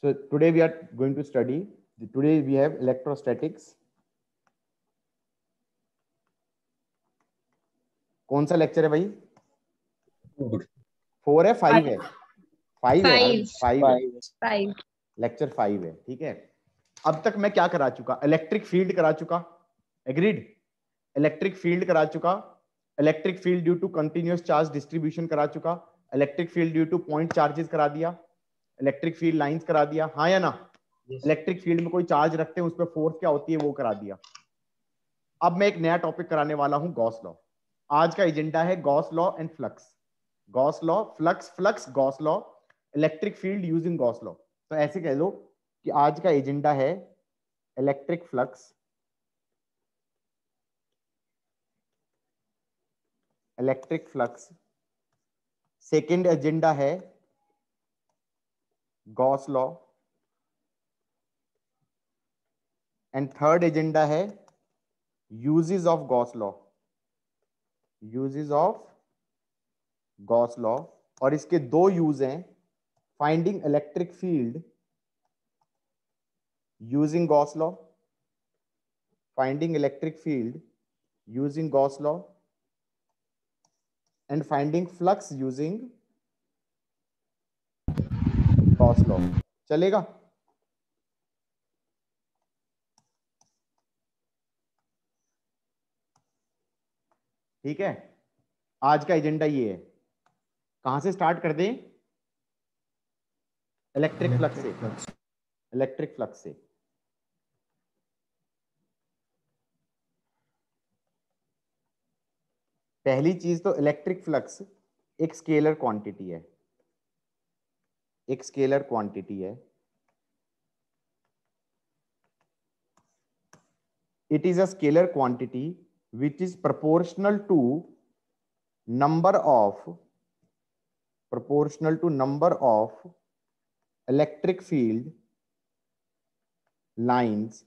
So today we are going to study. Today we have electrostatics. कौन सा lecture है भाई? 4 है 5 है? 5 है यार, 5 है, लेक्चर 5 है, ठीक है। अब तक मैं क्या करा चुका? इलेक्ट्रिक फील्ड करा चुका, एग्रीड। इलेक्ट्रिक फील्ड करा चुका, electric field due to continuous charge distribution करा चुका, electric field due to point charges करा दिया, इलेक्ट्रिक फील्ड लाइंस करा दिया, हाँ या ना? इलेक्ट्रिक फील्ड में कोई चार्ज रखते हैं, उस पर फोर्स क्या होती है वो करा दिया। अब मैं एक नया टॉपिक कराने वाला हूं, गॉस लॉ। आज का एजेंडा है Gauss law and flux. Gauss law, flux, flux, Gauss law, electric field using Gauss law. तो ऐसे कह लो कि आज का एजेंडा है electric flux, electric flux. Second agenda है Gauss law and third agenda है uses of Gauss law, uses of Gauss law. और इसके दो यूज हैं, finding electric field using Gauss law, finding electric field using Gauss law and finding flux using Gauss law. चलेगा? ठीक है, आज का एजेंडा ये है। कहां से स्टार्ट कर दें? इलेक्ट्रिक फ्लक्स से, इलेक्ट्रिक फ्लक्स से। पहली चीज तो इलेक्ट्रिक फ्लक्स एक स्केलर क्वांटिटी है, एक स्केलर क्वांटिटी है। It is a scalar quantity which is proportional to number of electric field lines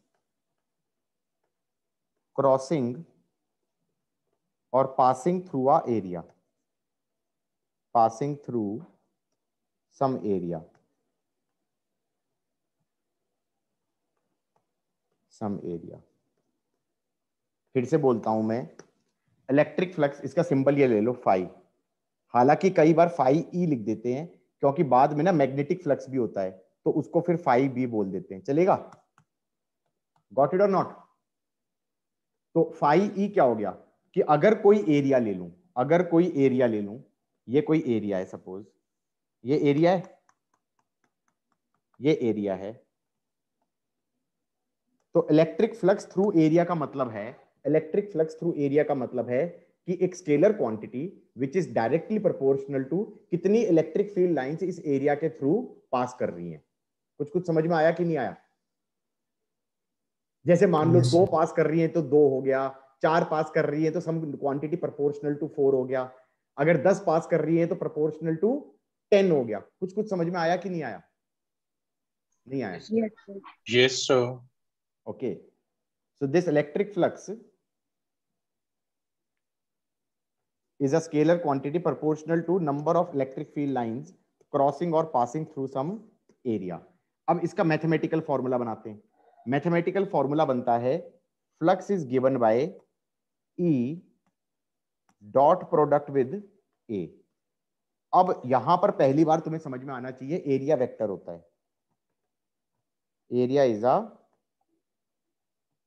crossing or passing through a area, passing through some area, some area। फिर से बोलता हूं मैं, electric flux, इसका symbol ये ले lo fi. हालांकि कई बार फाई ई लिख देते हैं क्योंकि बाद में ना मैग्नेटिक फ्लक्स भी होता है, तो उसको फिर फाई बी बोल देते हैं। चलेगा? गॉट इट और नॉट? तो फाई ई क्या हो गया कि अगर कोई एरिया ले लूं, अगर कोई एरिया ले लूं, ये कोई एरिया है, सपोज ये एरिया है, ये एरिया है, तो इलेक्ट्रिक फ्लक्स थ्रू एरिया का मतलब है, इलेक्ट्रिक फ्लक्स थ्रू एरिया का मतलब है कि एक scalar quantity which is directly proportional to कितनी इलेक्ट्रिक फील्ड लाइंस इस एरिया के थ्रू पास कर रही हैं। कुछ कुछ समझ में आया कि नहीं आया? जैसे मान लो 2 पास कर रही हैं तो 2 हो गया, 4 पास कर रही है तो सम क्वांटिटी प्रोपोर्शनल टू 4 हो गया, अगर 10 पास कर रही है तो प्रोपोर्शनल टू 10 हो गया। कुछ कुछ समझ में आया कि नहीं आया? नहीं आया? Yes, sir. Okay, so this electric flux is a scalar quantity proportional to number of electric field lines crossing or passing through some area। अब इसका मैथमेटिकल फॉर्मूला बनाते हैं। मैथमेटिकल फॉर्मूला बनता है flux is given by E dot product with A। अब यहां पर पहली बार तुम्हें समझ में आना चाहिए, एरिया वेक्टर होता है, area is a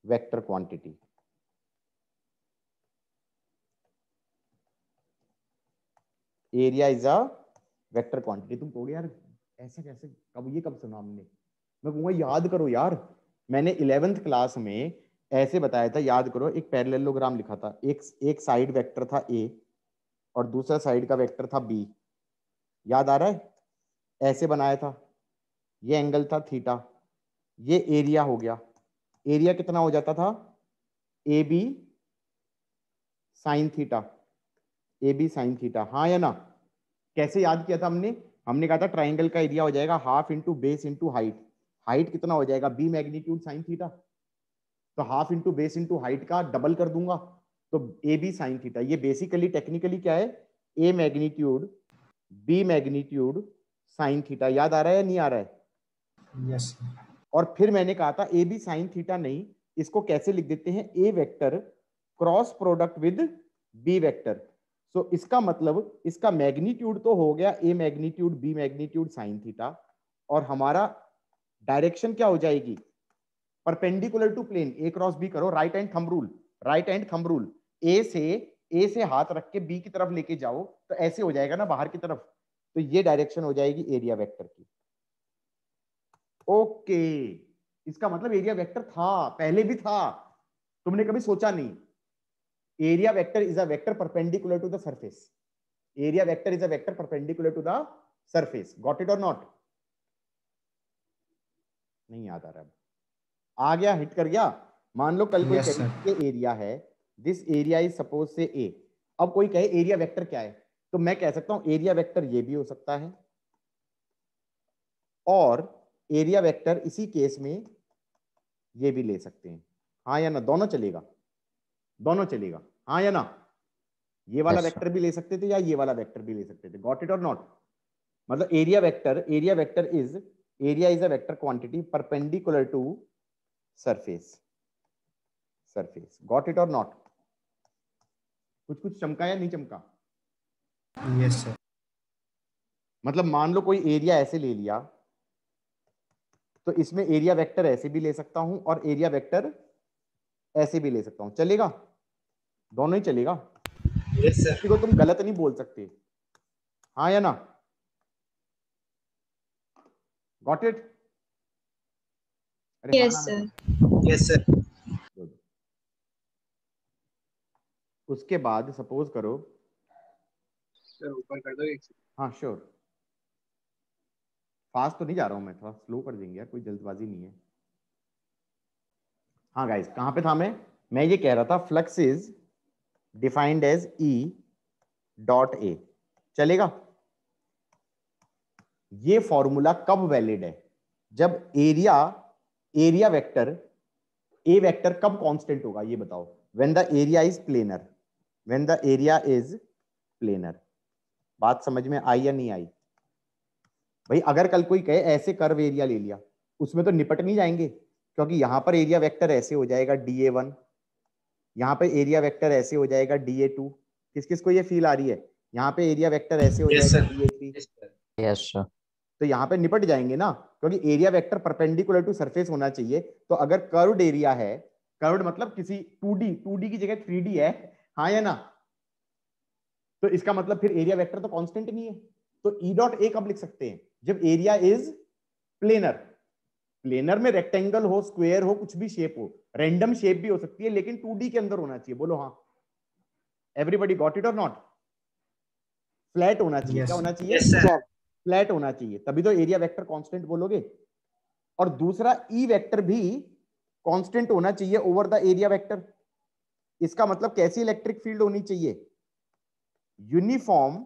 vector quantity. Area is a vector quantity. तुम कहोगे यार ऐसे कैसे, कब ये कब सुना हमने? मैं कहूंगा याद करो यार, मैंने 11th क्लास में ऐसे बताया था, याद करो। एक पैरेललोग्राम लिखा था, एक साइड वेक्टर था A और दूसरा साइड का वेक्टर था B। याद आ रहा है? ऐसे बनाया था, ये एंगल था थीटा, ये एरिया हो गया। एरिया कितना हो जाता था? AB sine theta, AB sine theta, हाँ या ना? कैसे याद किया था हमने? हमने कहा था ट्राइंगल का एरिया हो जाएगा half into base into height. Height कितना हो जाएगा? B magnitude sine theta. तो half into base into height का डबल कर दूंगा तो AB साइन थीटा। ये बेसिकली टेक्निकली क्या है? A magnitude B magnitude sine theta. याद आ रहा है या नहीं आ रहा है? यस। और फिर मैंने कहा था ए बी साइन थीटा नहीं, इसको कैसे लिख देते हैं, A vector cross product with B vector. So इसका मतलब इसका मैग्नीट्यूड तो हो गया A magnitude B magnitude sine theta, और हमारा डायरेक्शन क्या हो जाएगी, perpendicular to plane, A cross B करो, right hand thumb rule, right hand thumb rule, A से हाथ रख के बी की तरफ लेके जाओ तो ऐसे हो जाएगा ना बाहर की तरफ, तो ये डायरेक्शन हो जाएगी एरिया वेक्टर की। ओके, इसका मतलब एरिया वेक्टर था, पहले भी था, तुमने कभी सोचा नहीं। Area vector is a vector perpendicular to the surface, area vector is a vector perpendicular to the surface, got it और नॉट? नहीं याद आ रहा है, आ गया, हिट कर गया। मान लो कल कोई कहे एरिया है, दिस एरिया इज सपोज से ए, अब कोई कहे एरिया वेक्टर क्या है, तो मैं कह सकता हूं एरिया वेक्टर ये भी हो सकता है, और एरिया वेक्टर इसी केस में ये भी ले सकते हैं, हाँ या ना, दोनों चलेगा, दोनों चलेगा, हाँ या ना, ये वाला वेक्टर भी ले सकते थे या ये वाला वेक्टर भी ले सकते थे, गॉट इट और नॉट? मतलब area vector is, area is a vector quantity perpendicular to surface, surface, got it और नॉट? कुछ कुछ चमका या नहीं चमका? Yes sir. मतलब मान लो कोई एरिया ऐसे ले लिया, तो इसमें एरिया वेक्टर ऐसे भी ले सकता हूं और एरिया वेक्टर ऐसे भी ले सकता हूं, चलेगा, दोनों ही चलेगा। Yes sir. किसी को तुम गलत नहीं बोल सकते, हाँ या ना, got it? Yes sir. Yes sir. उसके बाद सपोज करो, सर ऊपर कर दो एक। हाँ श्योर, फास्ट तो नहीं जा रहा हूं मैं, थोड़ा स्लो कर देंगे यार, कोई जल्दबाजी नहीं है। हाँ गाइस, कहां पे था मैं ये कह रहा था flux is defined as E dot A, चलेगा? ये फॉर्मूला कब वैलिड है, जब एरिया वेक्टर ए वेक्टर कब कांस्टेंट होगा, ये बताओ? When the area is planar, when the area is planar. बात समझ में आई या नहीं आई? भाई अगर कल कोई कहे ऐसे कर्व एरिया ले लिया, उसमें तो निपट नहीं जाएंगे, क्योंकि यहां पर एरिया वेक्टर ऐसे हो जाएगा DA1, यहां पे एरिया वेक्टर ऐसे हो जाएगा DA2, किस किस को ये फील आ रही है? यहाँ पे एरिया वेक्टर ऐसे हो जाएगा DA3, यस सर। तो यहाँ पे निपट जाएंगे ना, क्योंकि area vector perpendicular to surface होना चाहिए। तो अगर कर्व्ड एरिया है, कर्व्ड मतलब किसी 2D की जगह 3D है, हाँ या ना, तो इसका मतलब फिर एरिया वेक्टर तो कांस्टेंट नहीं है। तो ई डॉट ए कब लिख सकते हैं, जब एरिया इज प्लेनर। प्लेनर में रेक्टेंगल हो, स्क्वायर हो, कुछ भी शेप हो, रैंडम शेप भी हो सकती है, लेकिन 2D के अंदर होना चाहिए, बोलो हाँ? एवरीबॉडी गॉट इट और नॉट? फ्लैट होना चाहिए, क्या होना चाहिए? फ्लैट होना चाहिए, तभी तो एरिया वेक्टर कांस्टेंट बोलोगे। और दूसरा ई वेक्टर भी कांस्टेंट होना चाहिए ओवर द एरिया वेक्टर। इसका मतलब कैसी इलेक्ट्रिक फील्ड होनी चाहिए? Uniform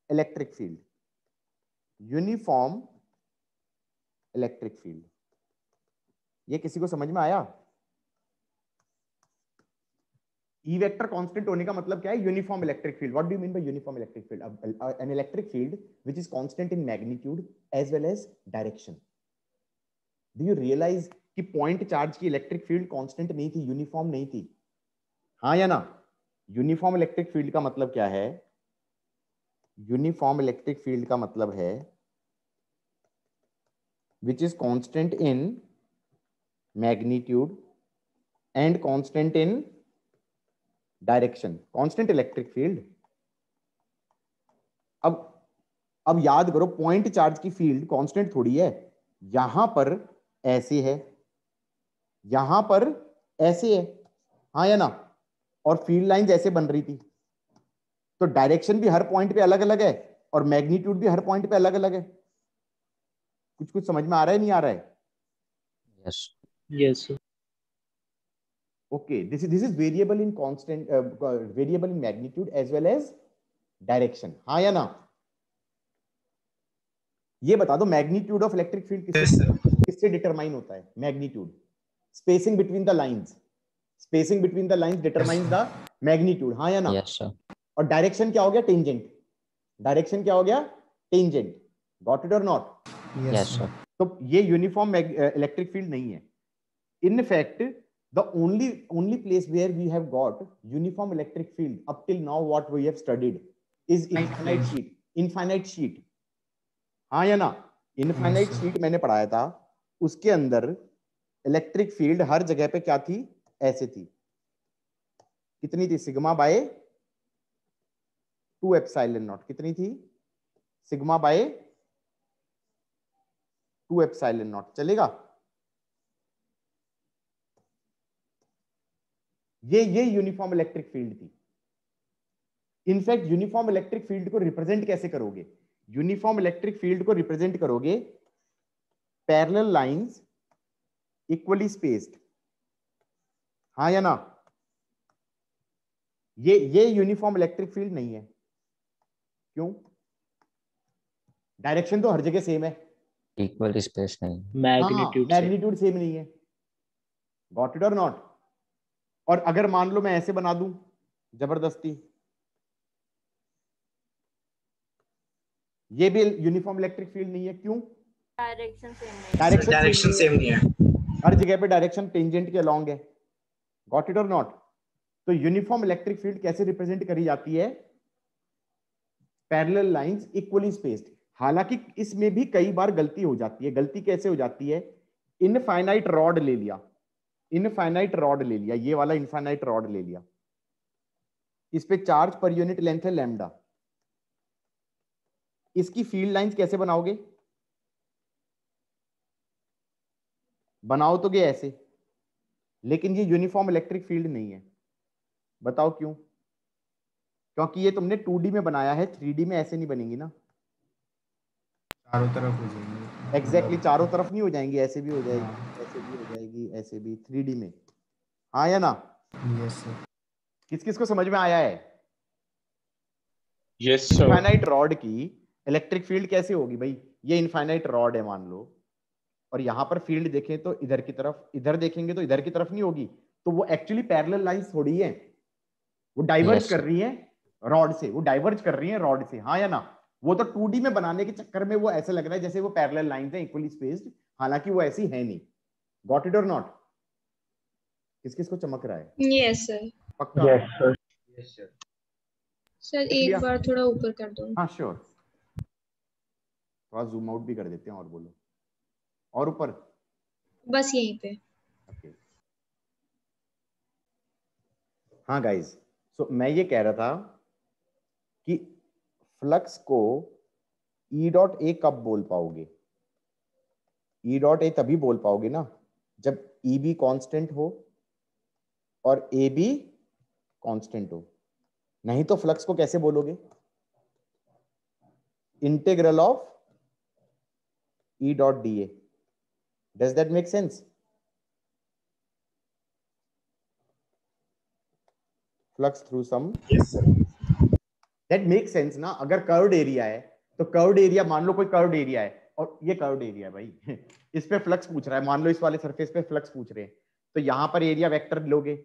electric field, uniform electric field. ये किसी को समझ में आया? ई वेक्टर कांस्टेंट होने का मतलब क्या है? Uniform electric field. What do you mean by uniform electric field? An electric field which is constant in magnitude as well as direction. Do you realise कि पॉइंट चार्ज की electric field constant नहीं थी, uniform नहीं थी, हाँ या ना? Uniform electric field का मतलब क्या है? यूनिफॉर्म इलेक्ट्रिक फील्ड का मतलब है which is constant in magnitude and constant in direction, constant electric field। अब याद करो, पॉइंट चार्ज की फील्ड कांस्टेंट थोड़ी है, यहां पर ऐसे है, यहां पर ऐसे है, हाँ या ना, और फील्ड लाइंस ऐसे बन रही थी, तो डायरेक्शन भी हर पॉइंट पे अलग अलग है और मैग्नीट्यूड भी हर पॉइंट पे अलग अलग है। कुछ कुछ समझ में आ रहा है, नहीं आ रहा है? Yes yes sir. Okay, this is variable in constant, variable in magnitude as well as direction, हाँ या ना? ये बता दो, मैग्नीट्यूड ऑफ इलेक्ट्रिक फील्ड किससे डिटरमाइन होता है? Magnitude, spacing between the lines, spacing between the lines determines the magnitude, हाँ या ना? Yes sir. और डायरेक्शन क्या हो गया? टेंजेंट। डायरेक्शन क्या हो गया? टेंजेंट। गॉट इट और नॉट? Yes, sir. तो ये यूनिफॉर्म इलेक्ट्रिक फील्ड नहीं है. In fact, the only place where we have got uniform electric field up till now, what we have studied is infinite sheet. Infinite sheet. हाँ या ना? Infinite sheet मैंने पढ़ाया था. उसके अंदर इलेक्ट्रिक फील्ड हर जगह पे क्या थी? ऐसे थी. कितनी थी? Sigma bye 2 epsilon not. कितनी थी? Sigma bye 2 epsilon not. चलेगा? ये यूनिफॉर्म इलेक्ट्रिक फील्ड थी. इनफैक्ट यूनिफॉर्म इलेक्ट्रिक फील्ड को रिप्रेजेंट कैसे करोगे? यूनिफॉर्म इलेक्ट्रिक फील्ड को रिप्रेजेंट करोगे पैरेलल लाइंस इक्वली स्पेस्ड. हाँ या ना? ये यूनिफॉर्म इलेक्ट्रिक फील्ड नहीं है. क्यों? डायरेक्शन तो हर जगह सेम है. Equal space नहीं. मैग्नीट्यूड सेम नहीं है. गॉट इट और नॉट? और अगर मान लो मैं ऐसे बना दूं जबरदस्ती, ये भी यूनिफॉर्म इलेक्ट्रिक फील्ड नहीं है. क्यों? डायरेक्शन सेम नहीं है. हर जगह पे डायरेक्शन टेंजेंट के अलोंग है. गॉट इट और नॉट? तो यूनिफॉर्म इलेक्ट्रिक फील्ड कैसे रिप्रेजेंट करी जाती है? Parallel lines equally spaced. हालांकि इसमें भी कई बार गलती हो जाती है. गलती कैसे हो जाती है? इनफाइनाइट रॉड ले लिया. इनफाइनाइट रॉड ले लिया. ये वाला इनफाइनाइट रॉड ले लिया. इस पे चार्ज पर यूनिट लेंथ है लैम्डा. इसकी फील्ड लाइंस कैसे बनाओगे? बनाओ तो ऐसे. लेकिन ये यूनिफॉर्म इलेक्ट्रिक फील्ड नहीं है. बताओ क्यों? क्योंकि ये तुमने 2D में बनाया है. 3D में ऐसे नहीं बनेंगी ना. चारों तरफ हो जाएंगे. एग्जैक्टली चारों तरफ नहीं हो जाएंगी. ऐसे भी हो जाएगी, ऐसे भी हो जाएगी, ऐसे भी 3D में. हाँ या ना? Yes sir. किस किस को समझ में आया है? Yes sir. इनफाइनाइट रॉड की इलेक्ट्रिक फील्ड कैसे होगी भाई? ये इनफाइनाइट रॉड है मान लो, और यहां पर फील्ड देखें तो इधर की तरफ, इधर देखेंगे तो इधर की तरफ नहीं होगी. तो वो एक्चुअली पैरेलल लाइंस थोड़ी है. वो डाइवर्ज कर रही है रॉड से. वो डाइवर्ज कर रही है रॉड से. हाँ या ना? वो तो 2D में बनाने के चक्कर में वो ऐसे लग रहा है जैसे वो पैरेलल लाइंस है इक्वली स्पेस्ड. हालांकि वो ऐसी है नहीं. गॉट इट और नॉट? किस किस को चमक रहा है? Yes sir. पक्का? Yes sir. Yes sir. Sir एक बार थोड़ा ऊपर कर दो. हाँ श्योर. थोड़ा जूम आउट भी कर देते हैं. और बोलो. और ऊपर? बस यहीं पे. okay. हाँ गाइस, सो मैं ये कह रहा था कि फ्लक्स को E डॉट ए कब बोल पाओगे? E डॉट ए तभी बोल पाओगे ना जब E भी कांस्टेंट हो और A भी कांस्टेंट हो. नहीं तो फ्लक्स को कैसे बोलोगे? Integral of E dot D A. Does that make sense? Flux through some. Yes sir. That makes sense ना. अगर कर्व्ड एरिया है तो कर्व्ड एरिया, मान लो कोई कर्व्ड एरिया है और ये कर्व्ड एरिया है भाई. इस पे फ्लक्स पूछ रहा है. मान लो इस वाले सरफेस पे फ्लक्स पूछ रहे हैं, तो यहां पर एरिया वेक्टर लोगे.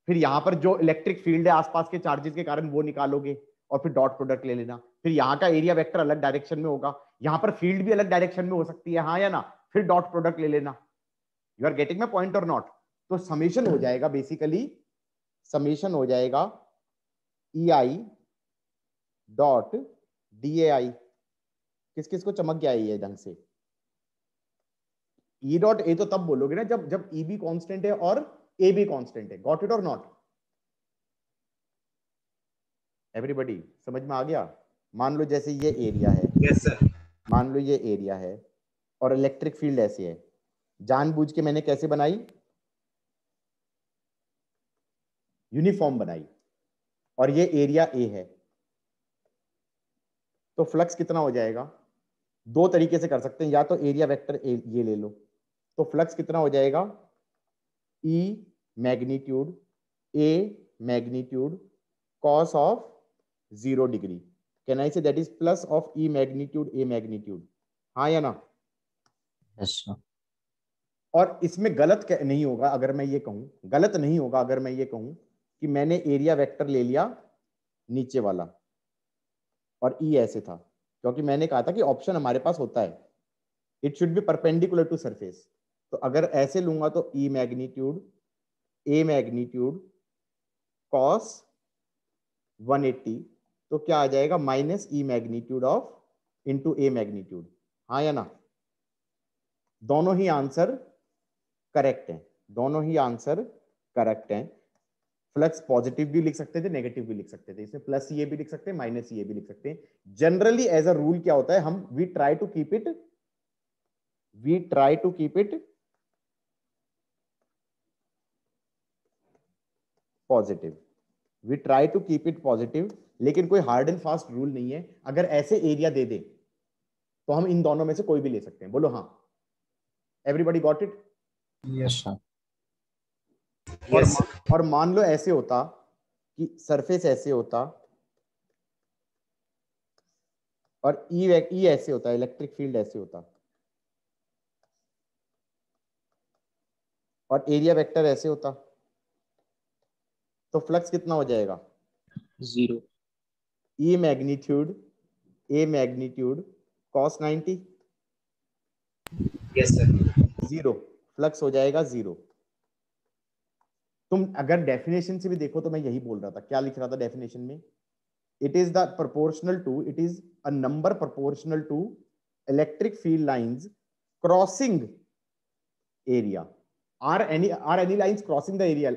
फिर यहां पर जो इलेक्ट्रिक फील्ड है आसपास के चार्जेस के कारण वो निकालोगे और फिर डॉट प्रोडक्ट ले लेना. फिर यहाँ का एरिया वेक्टर अलग डायरेक्शन में होगा. यहाँ पर फील्ड भी अलग डायरेक्शन में हो सकती है. हाँ या ना? फिर डॉट प्रोडक्ट ले लेना. You are getting my point or not? तो समेशन हो जाएगा, बेसिकली समेशन हो जाएगा EI डॉट DAI. किस किस को चमक गया है ये ढंग से? E डॉट ए तो तब बोलोगे ना जब E भी कांस्टेंट है और A भी कांस्टेंट है. गॉट इट और नॉट? एवरीबॉडी समझ में आ गया? मान लो जैसे ये एरिया है. Yes sir. मान लो ये एरिया है और इलेक्ट्रिक फील्ड ऐसे है. जानबूझ के मैंने कैसे बनाई? यूनिफॉर्म बनाई. और ये एरिया A है. तो फ्लक्स कितना हो जाएगा? दो तरीके से कर सकते हैं. या तो एरिया वेक्टर ये ले लो, तो फ्लक्स कितना हो जाएगा? E magnitude A magnitude cos of 0 degree. Can I say that is plus of E magnitude A magnitude. हाँ या ना? Yes sir. और इसमें गलत नहीं होगा अगर मैं ये कहूं, गलत नहीं होगा अगर मैं ये कहूं कि मैंने एरिया वेक्टर ले लिया नीचे वाला और E ऐसे था, क्योंकि मैंने कहा था कि ऑप्शन हमारे पास होता है. It should be perpendicular to surface. तो अगर ऐसे लूंगा तो E magnitude A magnitude cos 180, तो क्या आ जाएगा minus E magnitude of into A magnitude. हाँ या ना? दोनों ही आंसर करेक्ट हैं, दोनों ही आंसर करेक्ट हैं। फ्लक्स पॉजिटिव भी लिख सकते थे, नेगेटिव भी लिख सकते थे, इसमें प्लस ये भी लिख सकते हैं, माइनस ये भी लिख सकते हैं। जनरली एज अ रूल क्या होता है, हम we try to keep it positive, we try to keep it positive. लेकिन कोई हार्ड एंड फास्ट रूल नहीं है। अगर ऐसे एरिया दे दे तो हम इन दोनों में से कोई भी ले सकते हैं। बोलो हाँ। Everybody got it? यस और मान लो ऐसे होता कि सरफेस ऐसे होता और ई ऐसे होता, इलेक्ट्रिक फील्ड ऐसे होता और एरिया वेक्टर ऐसे होता, तो फ्लक्स कितना हो जाएगा? 0। E magnitude A magnitude cos 90। Yes sir. 0, flux हो जाएगा 0। तुम अगर डेफिनेशन से भी देखो तो मैं यही बोल रहा था, क्या लिख रहा था डेफिनेशन में? It is the proportional to, it is a number proportional to electric field lines crossing area. Are any lines crossing the area?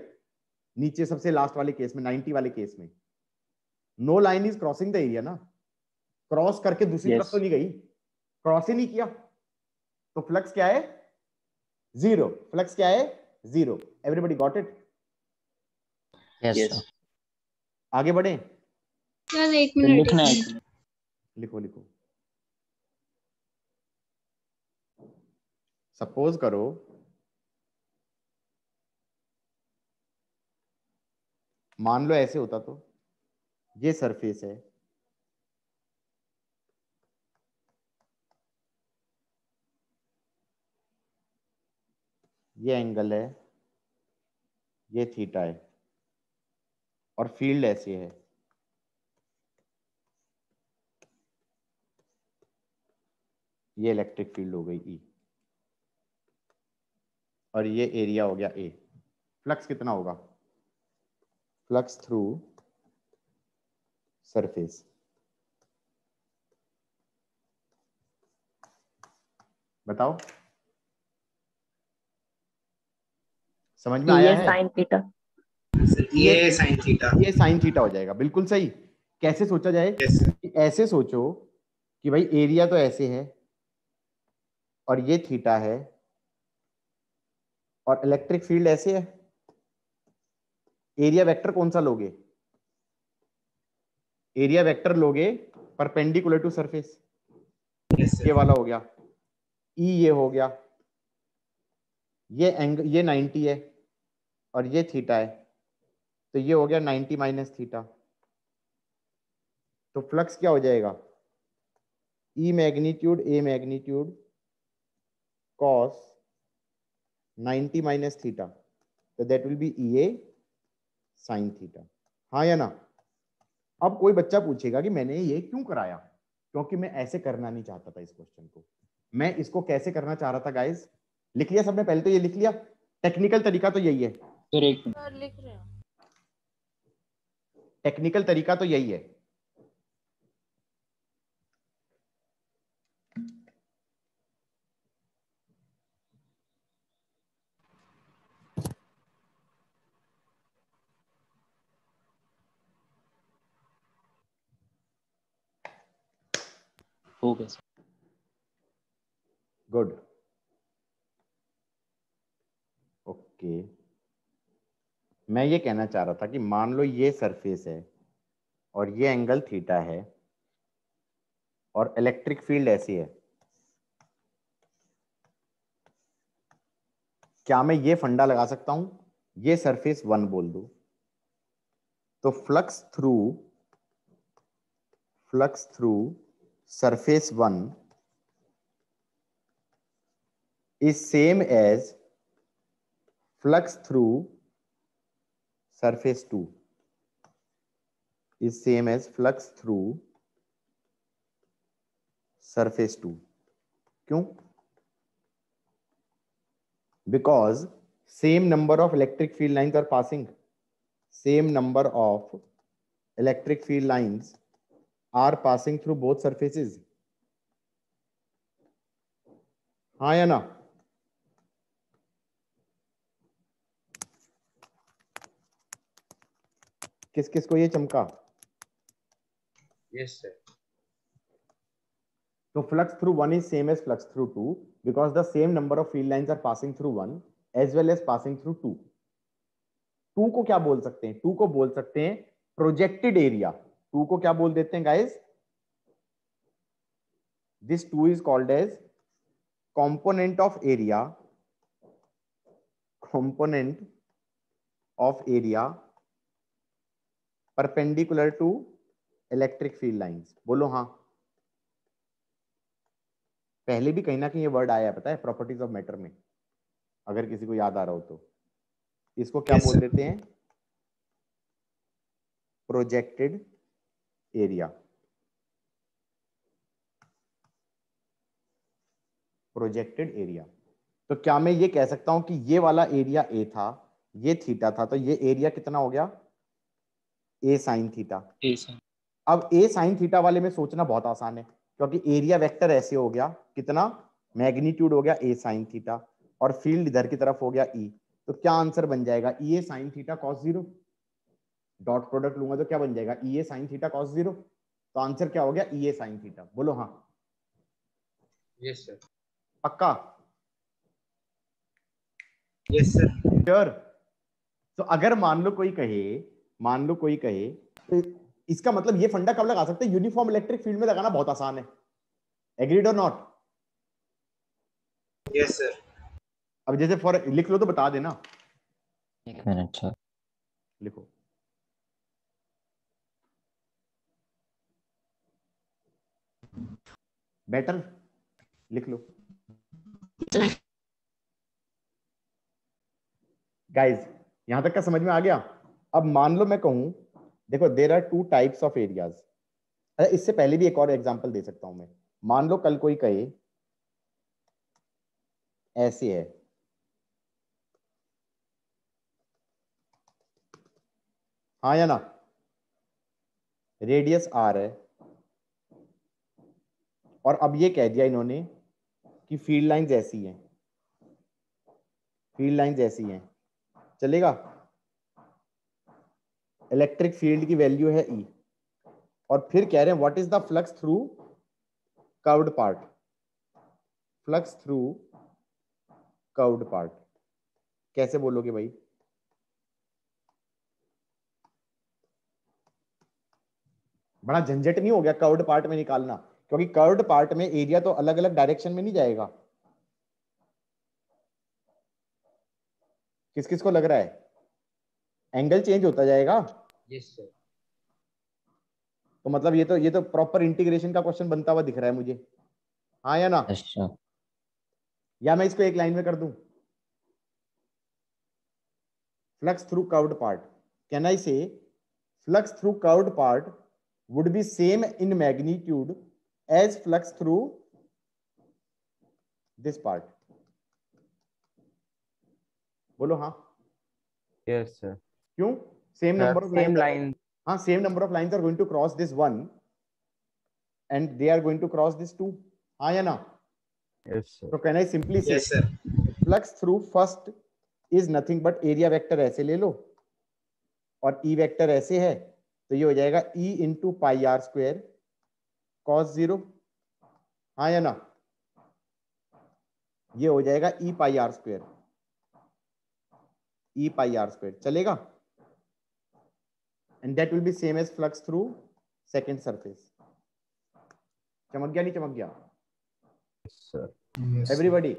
नीचे सबसे लास्ट वाले केस में, 90 वाले केस में, no line is crossing the area ना, cross करके दूसरी तरफ तो नहीं गई, क्रॉस ही नहीं किया, तो फ्लक्स क्या है? 0। फ्लक्स क्या है? 0। Everybody got it? यस। आगे बढ़े? सर एक मिनट लिखना है। लिखो लिखो। सपोज करो मान लो ऐसे होता, तो ये सरफेस है, ये एंगल है, ये थीटा है और फील्ड ऐसे है, ये इलेक्ट्रिक फील्ड हो गई E और ये एरिया हो गया A। फ्लक्स कितना होगा? फ्लक्स थ्रू सरफेस, बताओ, समझ में आया है? Sign theta. ये साइन थीटा। ये साइन थीटा हो जाएगा, बिल्कुल सही। कैसे सोचा जाए? Yes sir. कि ऐसे सोचो कि भाई एरिया तो ऐसे है और ये थीटा है और इलेक्ट्रिक फील्ड ऐसे है। एरिया वेक्टर कौन सा लोगे? एरिया वेक्टर लोगे परपेंडिकुलर टू सरफेस, ये वाला हो गया E, ये हो गया, ये एंगल, ये 90 है और ये थीटा है, तो ये हो गया 90 माइनस थीटा। तो फ्लक्स क्या हो जाएगा? E magnitude A magnitude cos 90 minus theta, तो that will be EA sine theta. हाँ या ना? अब कोई बच्चा पूछेगा कि मैंने ये क्यों कराया, क्योंकि मैं ऐसे करना नहीं चाहता था इस क्वेश्चन को। मैं इसको कैसे करना चाह रहा था गाइस? लिख लिया सबने? पहले तो ये लिख लिया, टेक्निकल तरीका तो यही है। सर एक लिख रहे हैं। टेक्निकल तरीका तो यही है। हो गया सर। Good, okay. मैं ये कहना चाह रहा था कि मान लो ये सरफेस है और ये एंगल थीटा है और इलेक्ट्रिक फील्ड ऐसी है, क्या मैं ये फंडा लगा सकता हूं, ये सरफेस 1 बोल दूं, तो flux through surface 1 is same as flux through surface 2 is same as flux through surface 2। क्यों? because same number of electric field lines are passing. Same number of electric field lines are passing through both surfaces. हाँ या ना? किस किस को ये चमका? Yes, sir. So flux through one is same as flux through two because the same number of field lines are passing through one as well as passing through two. Two को क्या बोल सकते हैं? टू को बोल सकते हैं projected area. To को क्या बोल देते हैं guys? This two is called as component of area. Component of area perpendicular to electric field lines. बोलो हाँ. पहले भी कहीं ना कहीं ये वर्ड आया है, पता है, प्रॉपर्टीज ऑफ मैटर में, अगर किसी को याद आ रहा हो तो. इसको क्या बोल देते हैं? Projected area. Projected area. तो क्या मैं ये कह सकता हूं कि ये वाला एरिया ए था, ये थीटा था, तो ये एरिया कितना हो गया? ए साइन थीटा. अब ए साइन थीटा वाले में सोचना बहुत आसान है क्योंकि एरिया वेक्टर ऐसे हो गया, कितना मैग्नीट्यूड हो गया ए साइन थीटा, और फील्ड इधर की तरफ हो गया ई. तो क्या आंसर बन जाएगा? E A sine theta cos zero. Dot product लूंगा तो क्या बन जाएगा? E A sine theta cos zero. तो आंसर क्या हो गया? E A sine theta. बोलो हाँ. Yes sir. पक्का? Yes sir. श्योर? तो अगर मान लो कोई कहे तो इसका मतलब ये फंडा कब लगा सकते हैं? यूनिफॉर्म इलेक्ट्रिक फील्ड में लगाना बहुत आसान है. एग्रीड और नॉट? Yes sir. अब जैसे फॉर लिख लो तो बता देना. एक मिनट सर. लिखो. बेटर लिख लो गाइज. यहां तक का समझ में आ गया? अब मान लो मैं कहूं, देखो there are two types of areas. इससे पहले भी एक और एग्जांपल दे सकता हूं मैं. मान लो कल कोई कहे ऐसे है, हाँ या ना, रेडियस आर है, और अब ये कह दिया इन्होंने कि फील्ड लाइंस ऐसी हैं, फील्ड लाइंस ऐसी हैं, चलेगा? इलेक्ट्रिक फील्ड की वैल्यू है ई, और फिर कह रहे हैं what is the flux through curved part. Flux through curved part कैसे बोलोगे भाई? बड़ा झंझट नहीं हो गया कर्व्ड पार्ट में निकालना? क्योंकि कर्व्ड पार्ट में एरिया तो अलग अलग डायरेक्शन में नहीं जाएगा. किस किस को लग रहा है एंगल चेंज होता जाएगा? Yes sir. तो मतलब ये तो प्रॉपर इंटीग्रेशन का क्वेश्चन बनता हुआ दिख रहा है मुझे. हाँ या ना? अच्छा. या मैं इसको एक लाइन में कर दूं? Flux through curved part, can I say flux through curved part would be same in magnitude as flux through this part. बोलो हाँ. Yes, sir. क्यों? Same number of Same lines. line. हाँ, same number of lines are going to cross this one, and they are going to cross this two. हाँ या ना? Yes, sir. So can I simply say Yes, sir. flux through first is nothing but area vector ऐसे ले लो, और E vector ऐसे है, तो ये हो जाएगा E into pi are square cos zero. हाँ या ना? ये हो जाएगा E pi are square, E pi are square. चलेगा? And that will be same as flux through second surface. चमक गया नहीं चमक गया? Yes, sir. एवरीबॉडी?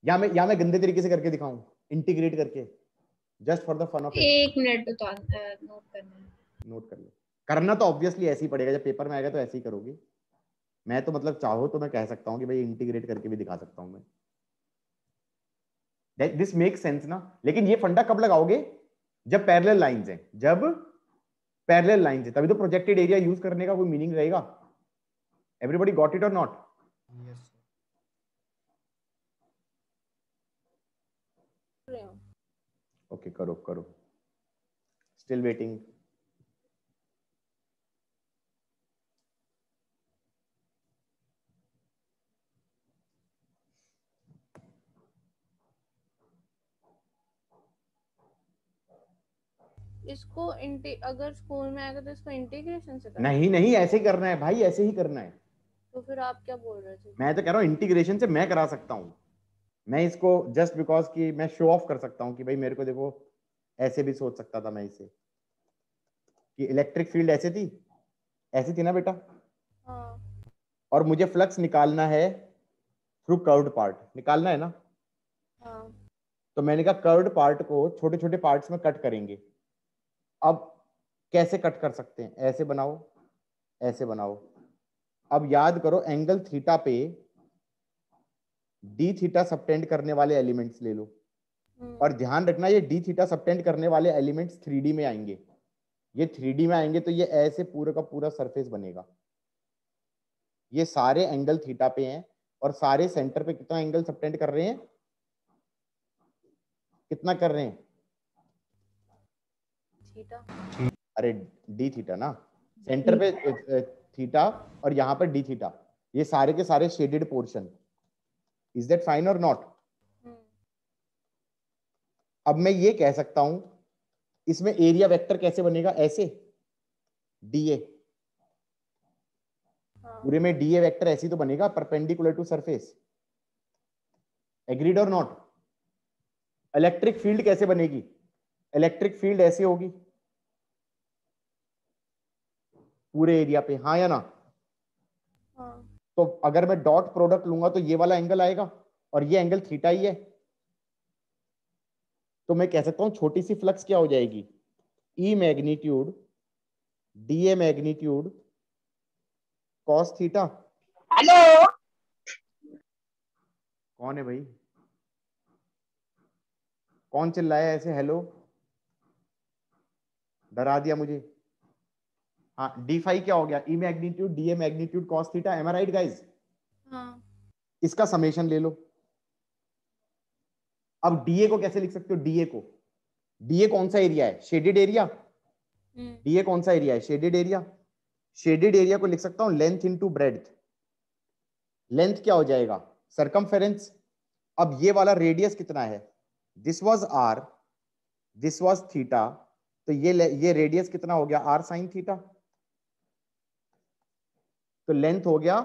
या मैं गंदे तरीके से करके दिखाऊं, इंटीग्रेट करके, just for the fun of it? एक मिनट तो नोट करना है. नोट कर लो. करना तो ऑब्वियसली ऐसे ही पड़ेगा, जब पेपर में आएगा तो ऐसे ही करोगे. मैं तो मतलब चाहो तो मैं कह सकता हूँ कि भाई इंटीग्रेट करके भी दिखा सकता हूँ मैं. दिस मेक सेंस ना? लेकिन ये फंडा कब लगाओगे? जब पैरेलल लाइंस हैं. जब पैरेलल लाइंस है तभी तो प्रोजेक्टेड एरिया यूज करने का कोई मीनिंग रहेगा. एवरीबॉडी गॉट इट और नॉट? Yes. ओके करो करो, स्टिल वेटिंग। इसको अगर स्कूल में आएगा तो इसको इंटीग्रेशन से करना नहीं नहीं, ऐसे ही करना है भाई, ऐसे ही करना है। तो फिर आप क्या बोल रहे थे? मैं तो कह रहा हूँ इंटीग्रेशन से मैं करा सकता हूँ, मैं इसको जस्ट बिकॉज कि मैं शो ऑफ कर सकता हूँ कि भाई मेरे को देखो, ऐसे भी सोच सकता था मैं इसे कि इलेक्ट्रिक फील्ड ऐसे थी, ऐसी थी ना बेटा। हाँ और मुझे फ्लक्स निकालना है थ्रू कर्व्ड पार्ट, निकालना है ना। हाँ तो मैंने कहा कर्व्ड पार्ट को छोटे छोटे पार्ट्स में कट करेंगे। अब कैसे कट कर सकते हैं, ऐसे बनाओ, ऐसे बनाओ। अब याद करो एंगल थीटा पे डी थीटा सबटेंड करने वाले एलिमेंट्स ले लो, और ध्यान रखना ये डी थीटा सबटेंड करने वाले एलिमेंट्स 3D में आएंगे। ये 3D में आएंगे तो ये ऐसे पूरा का पूरा सरफेस बनेगा। ये सारे एंगल थीटा पे हैं और सारे सेंटर पे कितना एंगल सबटेंड कर रहे हैं, कितना कर रहे हैं? थीटा। अरे डी थीटा ना, सेंटर पे थीटा और यहाँ पर डी थीटा, ये सारे के सारे shaded portion. Is that fine और नॉट? अब मैं ये कह सकता हूं इसमें एरिया वेक्टर कैसे बनेगा, ऐसे डीए, पूरे में डीए वेक्टर ऐसे ही तो बनेगा, परपेंडिकुलर टू सरफेस। एग्रीड और नॉट? इलेक्ट्रिक फील्ड कैसे बनेगी? इलेक्ट्रिक फील्ड ऐसे होगी पूरे एरिया पे, हाँ या ना? तो अगर मैं डॉट प्रोडक्ट लूंगा तो ये वाला एंगल आएगा और ये एंगल थीटा ही है। तो मैं कह सकता हूं छोटी सी फ्लक्स क्या हो जाएगी, E magnitude d A magnitude cos theta. Hello, कौन है भाई, कौन चिल्लाया ऐसे हेलो, डरा दिया मुझे। हाँ डी फाई क्या हो गया, E magnitude d A magnitude cos theta, am I right guys? हाँ इसका समेशन ले लो। अब डीए को कैसे लिख सकते हो, डीए को, डीए कौन सा एरिया है, शेडेड एरिया। डीए कौन सा एरिया है, शेडेड एरिया। शेडेड एरिया को लिख सकता हूं लेंथ इनटू ब्रेड्थ। लेंथ क्या हो जाएगा, सरकमफेरेंस। अब ये वाला रेडियस कितना है, this was r, this was theta, तो ये रेडियस कितना हो गया, आर साइन थीटा। तो लेंथ हो गया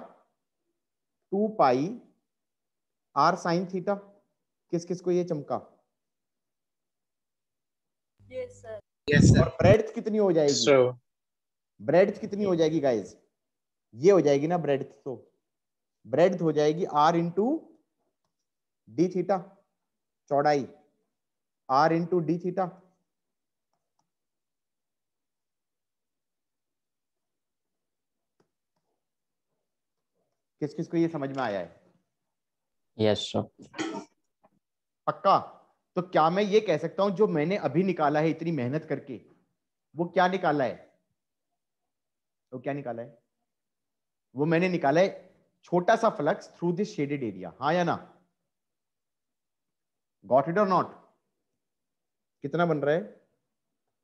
2 पाई आर साइन थीटा। किस किस को ये चमका? Yes sir. यस और सर। ब्रेड्थ कितनी हो जाएगी, ब्रेड्थ कितनी हो जाएगी गाइज, ये हो जाएगी ना ब्रेड्थ, तो ब्रेड्थ हो जाएगी आर इंटू डी थीटा, चौड़ाई आर इंटू डी थीटा। किस किस को ये समझ में आया है? Yes sir. पक्का? तो क्या मैं ये कह सकता हूं जो मैंने अभी निकाला है इतनी मेहनत करके, वो क्या निकाला है, वो क्या निकाला है, वो मैंने निकाला है छोटा सा flux through this shaded area, हाँ या ना? गॉट इट और नॉट? कितना बन रहा है?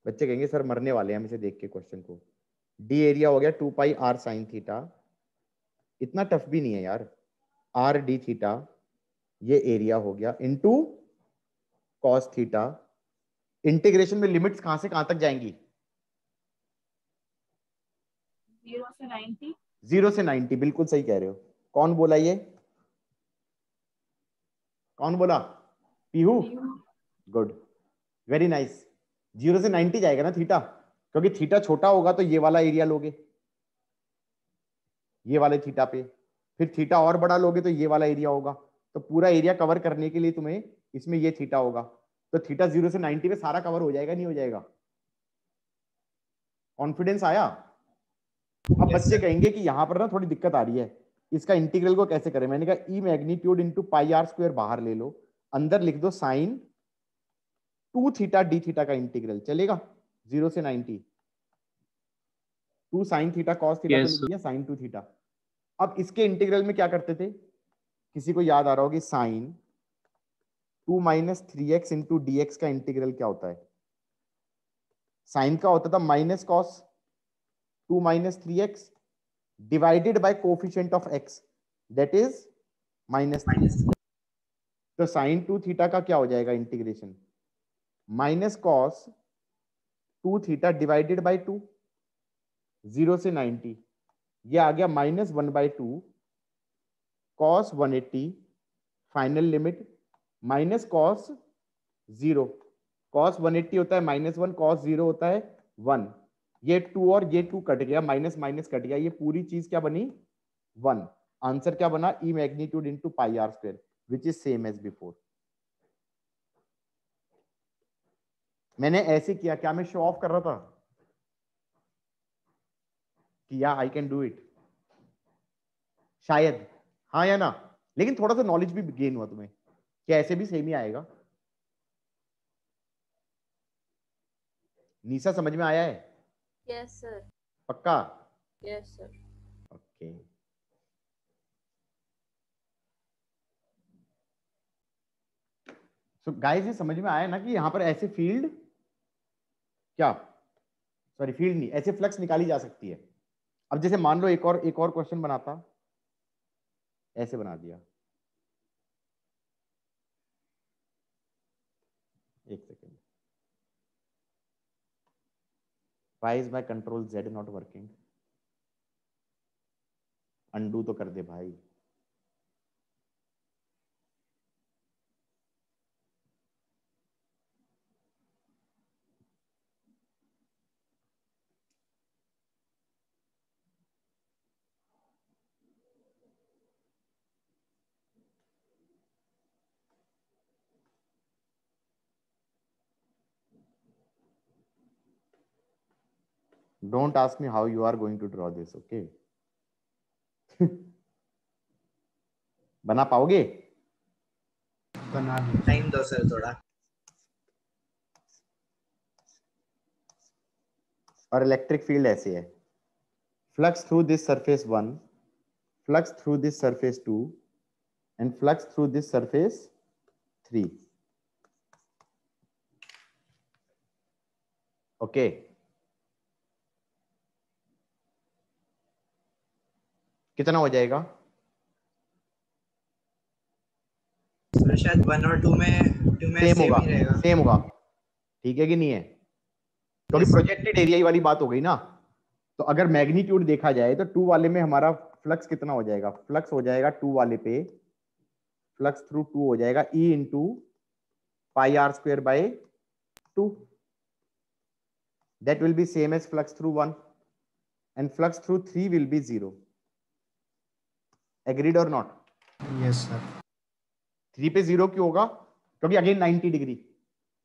बच्चे कहेंगे सर मरने वाले हैं हम इसे देख के क्वेश्चन को। डी एरिया हो गया 2 पाई आर साइन थीटा, इतना टफ भी नहीं है यार, आर डी थीटा ये एरिया हो गया इनटू कॉस थीटा। इंटीग्रेशन में लिमिट्स कहां से कहां तक जाएंगी, 0 से 90। 0 से 90, बिल्कुल सही कह रहे हो। कौन बोला ये, कौन बोला? Pihu, good, very nice. 0 से 90 जाएगा ना थीटा, क्योंकि थीटा छोटा होगा तो ये वाला एरिया लोगे, ये वाले थीटा पे, फिर थीटा और बड़ा लोगे तो ये वाला एरिया होगा। तो पूरा एरिया कवर करने के लिए तुम्हें इसमें ये थीटा होगा, तो थीटा 0 से 90 पे सारा कवर हो जाएगा, नहीं हो जाएगा? कॉन्फिडेंस आया? अब बच्चे कहेंगे कि यहां पर ना थोड़ी दिक्कत आ रही है, इसका इंटीग्रल को कैसे करें। मैंने कहा E magnitude into pi are square बाहर ले लो, अंदर लिख दो साइन 2 थीटा डी थीटा का इंटीग्रल, चलेगा? 0 से 90, 2 साइन थीटा कॉस थीटा तो लिख दिया, साइन 2 थीटा। अब इसके इंटीग्रल में क्या करते थे, किसी को याद आ रहा होगी, sine 2 minus 3x into dx का इंटीग्रल क्या होता है? साइन का होता था minus cos 2 minus 3x divided by coefficient of x that is minus 3। तो साइन 2 थीटा का क्या हो जाएगा integration? Minus cos 2 theta divided by 2, 0 से 90, ये आ गया -1/2 cos 180, final limit minus cos 0, cos 180 होता है -1, कॉस 0 होता है 1, ये 2 और ये 2 कट गया, माइनस माइनस कट गया, ये पूरी चीज क्या बनी? 1। आंसर क्या बना? E magnitude into pi are square which is same as before. मैंने ऐसे किया, क्या मैं शो ऑफ कर रहा था कि या आई कैन डू इट? शायद हाँ या ना, लेकिन थोड़ा सा नॉलेज भी गेन हुआ तुम्हें, क्या ऐसे भी सेम ही आएगा? निशा समझ में आया है? Yes sir. पक्का? Yes sir. Okay so guys, ये समझ में आया ना कि यहां पर ऐसे फील्ड क्या, सॉरी फील्ड नहीं, ऐसे फ्लक्स निकाली जा सकती है। अब जैसे मान लो एक और क्वेश्चन बनाता, ऐसे बना दिया, एक second, why is my control Z not working? Undo तो कर दे भाई। Don't ask me how you are going to draw this, okay? बना पाओगे? बना टाइम दो सर थोड़ा। और इलेक्ट्रिक फील्ड ऐसे है, flux through this surface 1, flux through this surface 2 and flux through this surface 3। Okay कितना हो जाएगा? सर शायद 1 और 2 में सेम सेम होगा, ही रहेगा। सेम होगा, ठीक है कि नहीं है? क्योंकि प्रोजेक्टेड एरिया वाली बात हो गई ना। तो अगर मैग्नीट्यूड देखा जाए तो 2 वाले में हमारा फ्लक्स कितना हो जाएगा? फ्लक्स हो जाएगा 2 वाले पे, फ्लक्स थ्रू 2 हो जाएगा E into pi are square by 2, that will be same as flux through 1 and flux through 3 will be 0. Agreed or not? Yes sir. 3 पे 0 क्यों होगा? क्योंकि अगेन 90 डिग्री,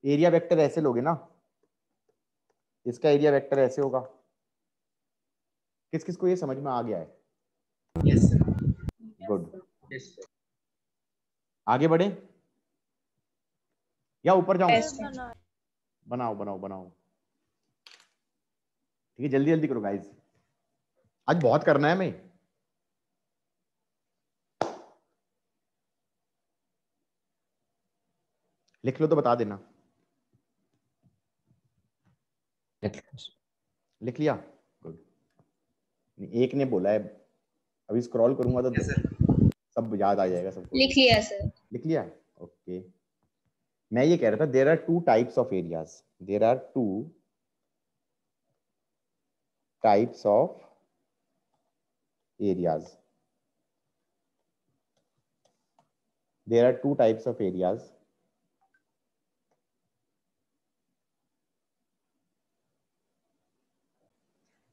एरिया वेक्टर ऐसे लोगे ना, इसका एरिया वेक्टर ऐसे होगा। किस किस को ये समझ में आ गया है? Yes sir. Good, yes sir. आगे बढ़े या ऊपर जाऊं? बना बनाओ बनाओ बनाओ, ठीक है, जल्दी जल्दी करो गाइस, आज बहुत करना है हमें। लिख लो तो बता देना। लिख लिया? गुड, एक ने बोला है, अभी स्क्रॉल करूंगा तो यस सर। सब याद आ जाएगा सबको। लिख लिया सर। लिख लिया? ओके मैं ये कह रहा था, there are 2 types of areas, there are 2 types of areas, there are 2 types of areas.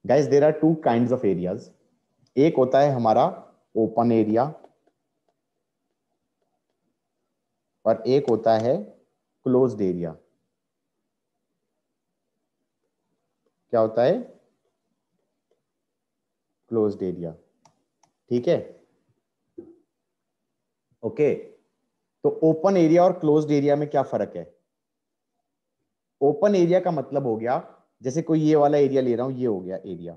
Guys there are 2 kinds of areas, एक होता है हमारा ओपन एरिया और एक होता है क्लोज्ड एरिया। क्या होता है? क्लोज्ड एरिया, ठीक है? ओके तो ओपन एरिया और क्लोज्ड एरिया में क्या फर्क है? ओपन एरिया का मतलब हो गया, जैसे कोई ये वाला एरिया ले रहा हूं, ये हो गया एरिया,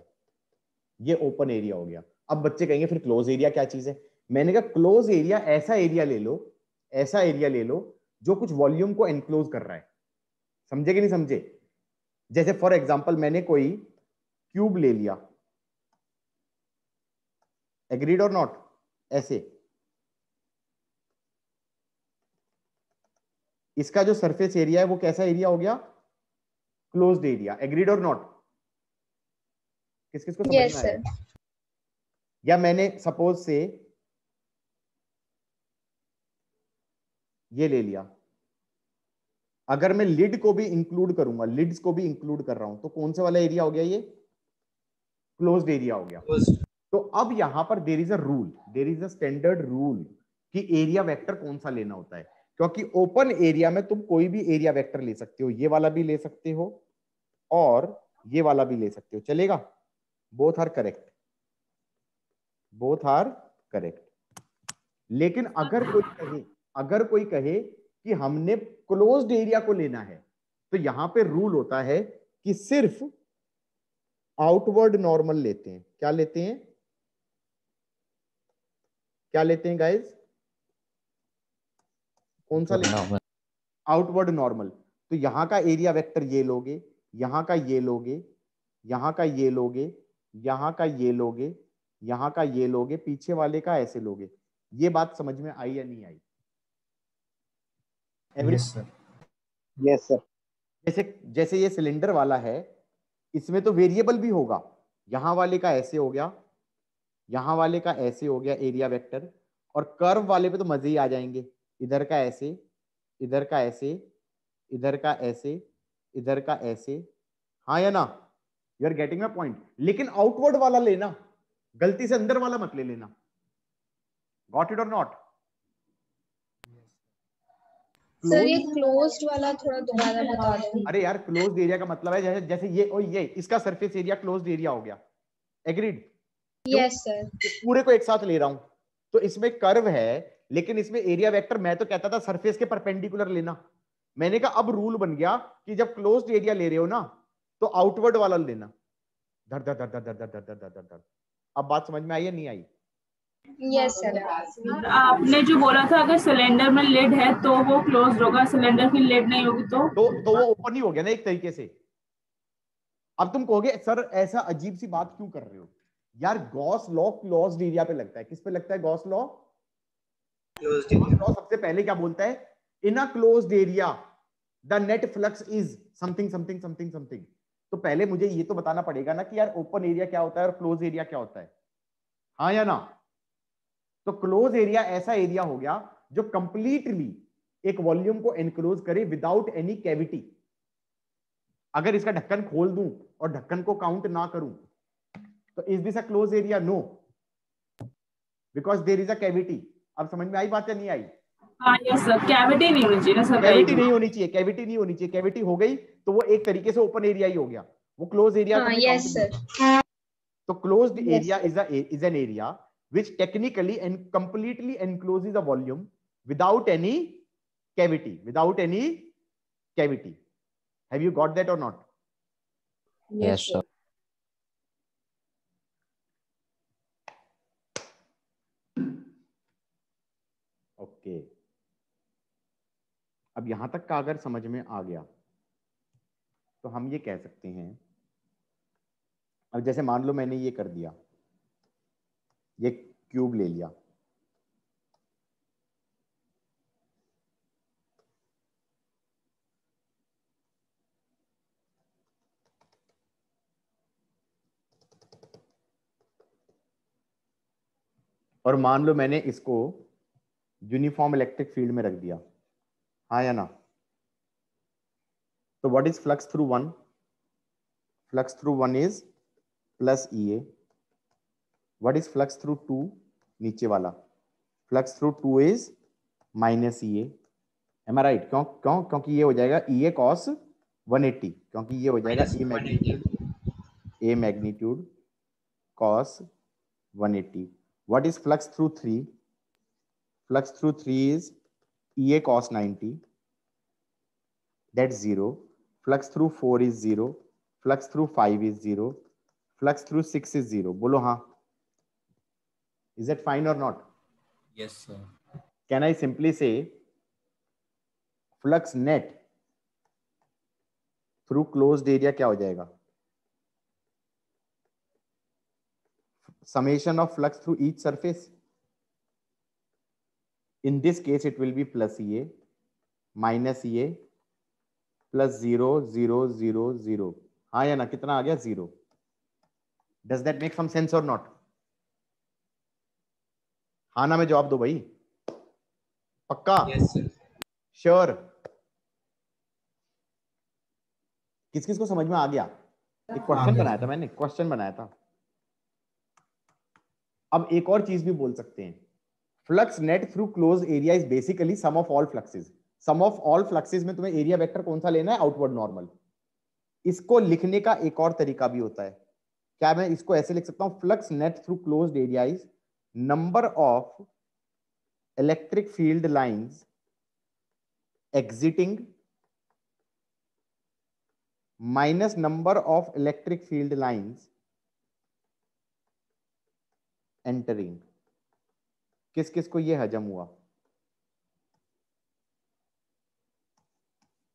ये ओपन एरिया हो गया। अब बच्चे कहेंगे फिर क्लोज एरिया क्या चीज है? मैंने कहा क्लोज एरिया ऐसा एरिया ले लो, ऐसा एरिया ले लो जो कुछ वॉल्यूम को एनक्लोज कर रहा है। समझे कि नहीं समझे? जैसे फॉर एग्जांपल मैंने कोई क्यूब ले लिया, एग्रीड और नॉट, ऐसे इसका जो सरफेस एरिया है वो कैसा एरिया हो गया? Closed area. एग्रीड और नॉट? किस किस को समझ में आया? या मैंने सपोज से ये ले लिया, अगर मैं लिड को भी इंक्लूड करूंगा, लिड्स को भी इंक्लूड कर रहा हूं, तो कौन से वाला एरिया हो गया? ये क्लोज्ड एरिया हो गया। तो अब यहां पर there is a rule, there is a standard rule कि एरिया वेक्टर कौन सा लेना होता है, क्योंकि ओपन एरिया में तुम कोई भी एरिया वेक्टर ले सकते हो, ये वाला भी ले सकते हो और ये वाला भी ले सकते हो, चलेगा? Both are correct, both are correct. लेकिन अगर कोई कहे कि हमने क्लोज्ड एरिया को लेना है, तो यहां पे रूल होता है कि सिर्फ आउटवर्ड नॉर्मल लेते हैं। क्या लेते हैं? क्या लेते हैं गाइस? कौन सा लेते हैं? Outward normal. तो यहां का एरिया वेक्टर ये लोगे, यहां का ये लोगे, यहां का ये लोगे, यहां का ये लोगे, यहां का ये लोगे, पीछे वाले का ऐसे लोगे। ये बात समझ में आई या नहीं आई? Yes sir. Yes sir. जैसे जैसे ये सिलेंडर वाला है, इसमें तो वेरिएबल भी होगा। यहां वाले का ऐसे हो गया, यहां वाले का ऐसे हो गया एरिया वेक्टर, और कर्व वाले पे तो मजे ही आ जाएंगे। इधर का ऐसे, इधर का ऐसे, इधर का ऐसे, इधर का ऐसे, हाँ या ना? You are getting my point? लेकिन आउटवर्ड वाला लेना, गलती से अंदर वाला मत ले लेना। गॉट इट और नॉट? सर ये क्लोज्ड वाला थोड़ा दोबारा बता दो। अरे यार, क्लोज्ड एरिया का मतलब है जैसे जैसे ये और ये, इसका सरफेस एरिया क्लोज्ड एरिया हो गया। एग्रीड? Yes sir. पूरे को एक साथ ले रहा हूं, तो इसमें कर्व है, लेकिन इसमें एरिया वेक्टर मैं तो कहता था सरफेस के परपेंडिकुलर लेना। मैंने कहा अब रूल बन गया कि जब क्लोज्ड एरिया ले रहे हो ना, तो आउटवर्ड वाला लेना। धर धर धर धर धर धर धर धर धर। अब बात समझ में आई या नहीं आई? Yes sir. आपने जो बोला था अगर सिलेंडर में लिड है तो वो क्लोज्ड होगा, सिलेंडर की लिड नहीं होगी तो वो ओपन ही हो गया ना एक तरीके से। अब तुम कहोगे सर ऐसा अजीब सी बात क्यों कर रहे हो यार? गॉस लॉ क्लोज्ड एरिया पे लगता है। किस पे लगता है गॉस लॉ? Closed area. सबसे पहले क्या बोलता है? In a closed area the net flux is something something something something. तो पहले मुझे ये तो बताना पड़ेगा ना कि यार ओपन एरिया क्या होता है और क्लोज एरिया क्या होता है, हाँ या ना? तो क्लोज एरिया ऐसा एरिया हो गया जो कंप्लीटली एक वॉल्यूम को एनक्लोज करे विदाउट एनी कैविटी। अगर इसका ढक्कन खोल दूं और ढक्कन को काउंट ना करूं, तो is this a close area? No, because there is a cavity. अब समझ में आई बात या नहीं आई? हाँ यस सर, कैविटी नहीं होनी चाहिए ना सर। कैविटी नहीं होनी चाहिए, कैविटी नहीं होनी चाहिए। कैविटी हो गई तो वो एक तरीके से ओपन एरिया ही हो गया, वो क्लोज एरिया। Yes sir. तो closed area is an area which technically and completely encloses a volume without any cavity, without any cavity. Have you got that or not? Yes, sir. Okay. अब यहां तक का अगर समझ में आ गया तो हम ये कह सकते हैं, अब जैसे मान लो मैंने ये कर दिया, ये क्यूब ले लिया, और मान लो मैंने इसको यूनिफॉर्म इलेक्ट्रिक फील्ड में रख दिया, हाँ या ना? तो what is flux through one? Flux through one is plus EA. What is flux through two? नीचे वाला flux through two is minus EA. Am I right? क्यों क्यों? क्योंकि ये हो जाएगा EA cos 180, क्योंकि ये हो जाएगा A magnitude cos 180. What is flux through 3? Flux through 3 is EA cos 90. That's 0. Flux through 4 is 0. Flux through 5 is 0. Flux through 6 is 0. बोलो हाँ. Is that fine or not? Yes sir. Can I simply say flux net through closed area क्या हो जाएगा? summation of flux through each surface. In this case it will be plus EA minus EA plus 0 0 0 0. हाँ या ना? कितना आ गया? 0. Does that make some sense or not? हाँ ना में जवाब दो भाई, पक्का? Yes sir. श्योर? किस किस को समझ में आ गया? एक क्वेश्चन बनाया था मैंने, क्वेश्चन बनाया था। अब एक और चीज भी बोल सकते हैं, flux net through close area is basically sum of all fluxes. Sum of all fluxes में तुम्हें एरिया वेक्टर कौन सा लेना है? Outward normal. इसको लिखने का एक और तरीका भी होता है। क्या मैं इसको ऐसे लिख सकता हूं? Flux net through closed area is number of electric field lines exiting minus number of electric field lines entering. किस किस को ये हजम हुआ?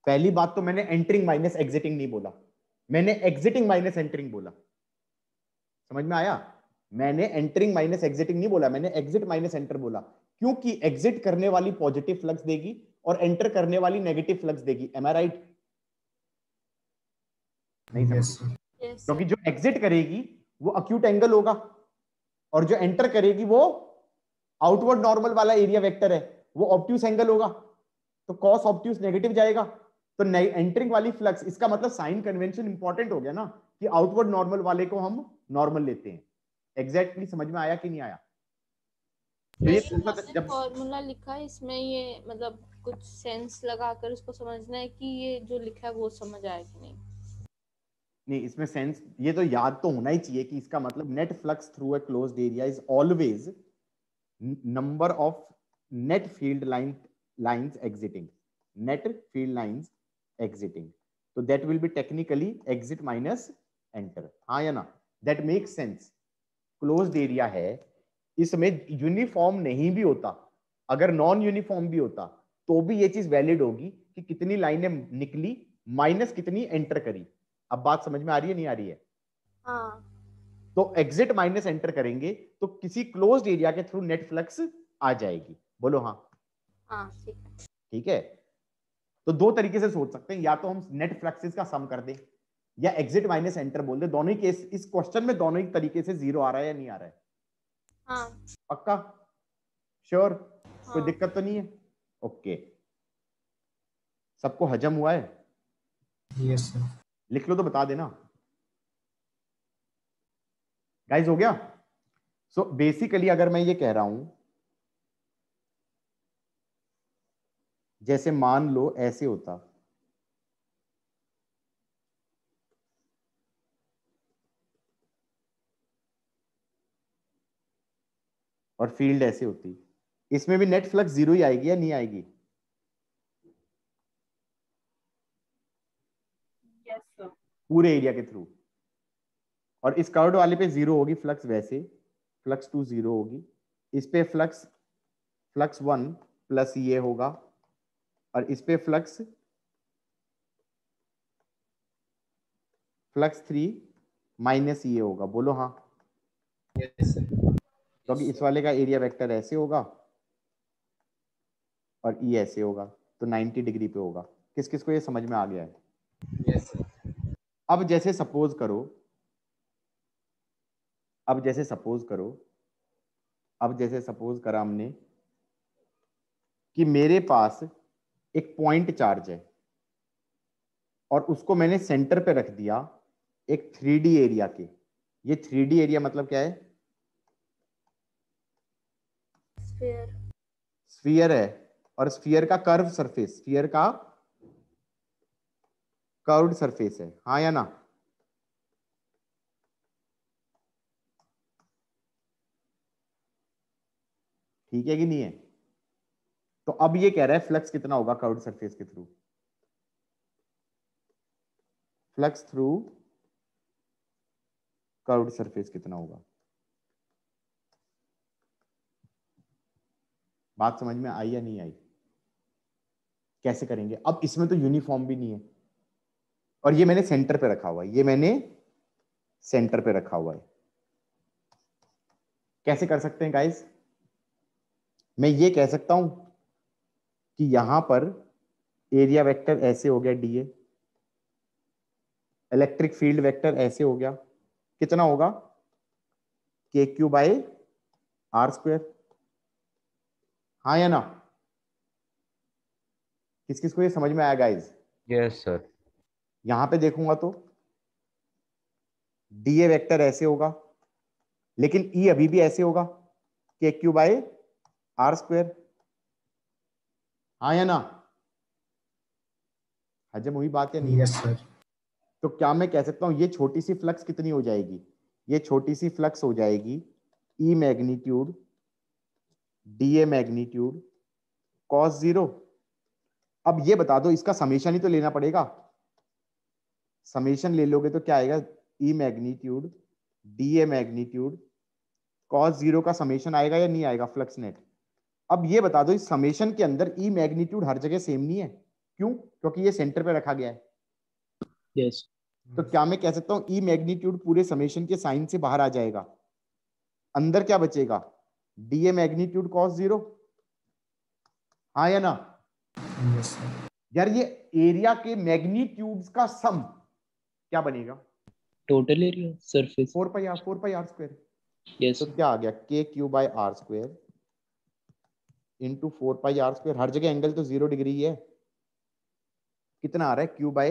पहली बात तो मैंने एंटरिंग माइनस एग्जिटिंग नहीं बोला, मैंने एग्जिटिंग माइनस एंटरिंग बोला। समझ में आया? मैंने एंटरिंग माइनस एग्जिटिंग नहीं बोला, मैंने एग्जिट माइनस एंटर बोला, क्योंकि एग्जिट करने वाली पॉजिटिव फ्लक्स देगी और एंटर करने वाली नेगेटिव फ्लक्स देगी। M I right? नहीं समझ? क्योंकि जो एग्जिट करेगी वो अक्यूट एंगल होगा और जो एंटर करेगी वो आउटवर्ड नॉर्मल वाला एरिया वेक्टर है, वो ऑब्ट्यूस एंगल होगा। तो कॉस ऑब्ट्यूस नेगेटिव जाएगा, तो एंटरिंग वाली फ्लक्स, इसका मतलब साइन कन्वेंशन इंपॉर्टेंट हो गया ना, कि आउटवर्ड नॉर्मल वाले को हम नॉर्मल लेते हैं। एग्जैक्टली समझ में आया कि नहीं आया? तो ये जब फॉर्मूला लिखा है इसमें, ये मतलब कुछ सेंस लगाकर उसको समझना है कि ये जो लिखा है वो समझ आया कि नहीं। नहीं, इसमें सेंस ये तो याद तो होना ही चाहिए कि इसका मतलब net flux through a closed area is always number of net field lines exiting, net field lines exiting. तो that will be technically exit minus enter. हाँ या ना? That makes sense. Closed area है, इसमें यूनिफॉर्म नहीं भी होता, अगर नॉन यूनिफॉर्म भी होता तो भी ये चीज वैलिड होगी कि कितनी लाइनें निकली माइनस कितनी एंटर करी। अब बात समझ में आ रही है नहीं आ रही है? हाँ। तो एग्जिट माइनस एंटर करेंगे तो किसी क्लोज्ड एरिया के थ्रू नेट फ्लक्स आ जाएगी। बोलो हाँ? हाँ ठीक है। ठीक है। तो दो तरीके से सोच सकते हैं, या तो हम नेट फ्लक्सेस का सम कर दें या एग्जिट माइनस एंटर बोल दे। दोनों ही केस, इस क्वेश्चन में दोनों ही तरीके से जीरो आ रहा है या नहीं आ रहा है? हाँ। पक्का? श्योर? हाँ। कोई दिक्कत तो नहीं है? ओके, सबको हजम हुआ है? Yes sir. लिख लो तो बता देना गाइस, हो गया? सो बेसिकली अगर मैं ये कह रहा हूं, जैसे मान लो ऐसे होता, और फील्ड ऐसे होती, इसमें भी नेट फ्लक्स जीरो ही आएगी या नहीं आएगी? पूरे एरिया के थ्रू। और इस कर्व्ड वाले पे जीरो होगी फ्लक्स, वैसे फ्लक्स 2 जीरो होगी। इस पे फ्लक्स 1 प्लस ये होगा, और इस पे फ्लक्स 3 माइनस ये होगा। बोलो हाँ? Yes sir. क्योंकि इस वाले का एरिया वेक्टर ऐसे होगा और ये ऐसे होगा, तो 90 डिग्री पे होगा। किस किस को ये समझ में आ गया है? Yes sir. अब जैसे सपोज करो, अब जैसे सपोज करा हमने कि मेरे पास एक पॉइंट चार्ज है और उसको मैंने सेंटर पे रख दिया एक 3D एरिया के। ये 3D एरिया मतलब क्या है? स्फीयर है, और स्फीयर का कर्व सरफेस, स्फीयर का कर्व्ड सरफेस है। हाँ या ना? ठीक है कि नहीं है? तो अब ये कह रहा है फ्लक्स कितना होगा कर्व्ड सरफेस के through? Flux through curved surface कितना होगा? बात समझ में आई या नहीं आई? कैसे करेंगे? अब इसमें तो यूनिफॉर्म भी नहीं है और ये मैंने सेंटर पे रखा हुआ है, ये मैंने सेंटर पे रखा हुआ है। कैसे कर सकते हैं गाइस? मैं ये कह सकता हूं कि यहां पर एरिया वेक्टर ऐसे हो गया डीए, इलेक्ट्रिक फील्ड वेक्टर ऐसे हो गया, कितना होगा? के क्यू बाय आर स्क्वायर। हाँ या ना? किस किस को ये समझ में आया गाइस? Yes sir. यहां पे देखूंगा तो डीए वेक्टर ऐसे होगा, लेकिन ई अभी भी ऐसे होगा, के क्यू बाय आर स्क्वायर। हाँ या ना? हजम हुई बात या नहीं? Yes sir. तो क्या मैं कह सकता हूं ये छोटी सी फ्लक्स कितनी हो जाएगी? ये छोटी सी फ्लक्स हो जाएगी E magnitude d A magnitude cos zero. अब ये बता दो, इसका समेशन ही तो लेना पड़ेगा। समेशन ले लोगे तो क्या आएगा? E magnitude d A magnitude cos zero का समेशन आएगा या नहीं आएगा? Flux net. अब ये बता दो, इस समेशन के अंदर ई मैग्नीट्यूड हर जगह सेम नहीं है। क्यों? क्योंकि ये सेंटर पे रखा गया है। यस। तो क्या मैं कह सकता हूं ई मैग्नीट्यूड पूरे समेशन के साइन से बाहर आ जाएगा, अंदर क्या बचेगा? D A magnitude cos zero. हाँ या ना? Yes sir. यार ये एरिया के मैग्नीट्यूड्स का सम क्या बनेगा? Total area surface. 4 pi are square. Yes तो क्या आ गया? K Q by R square into 4 pi are square. हर जगह एंगल तो 0 डिग्री है, कितना आ रहा है? Q by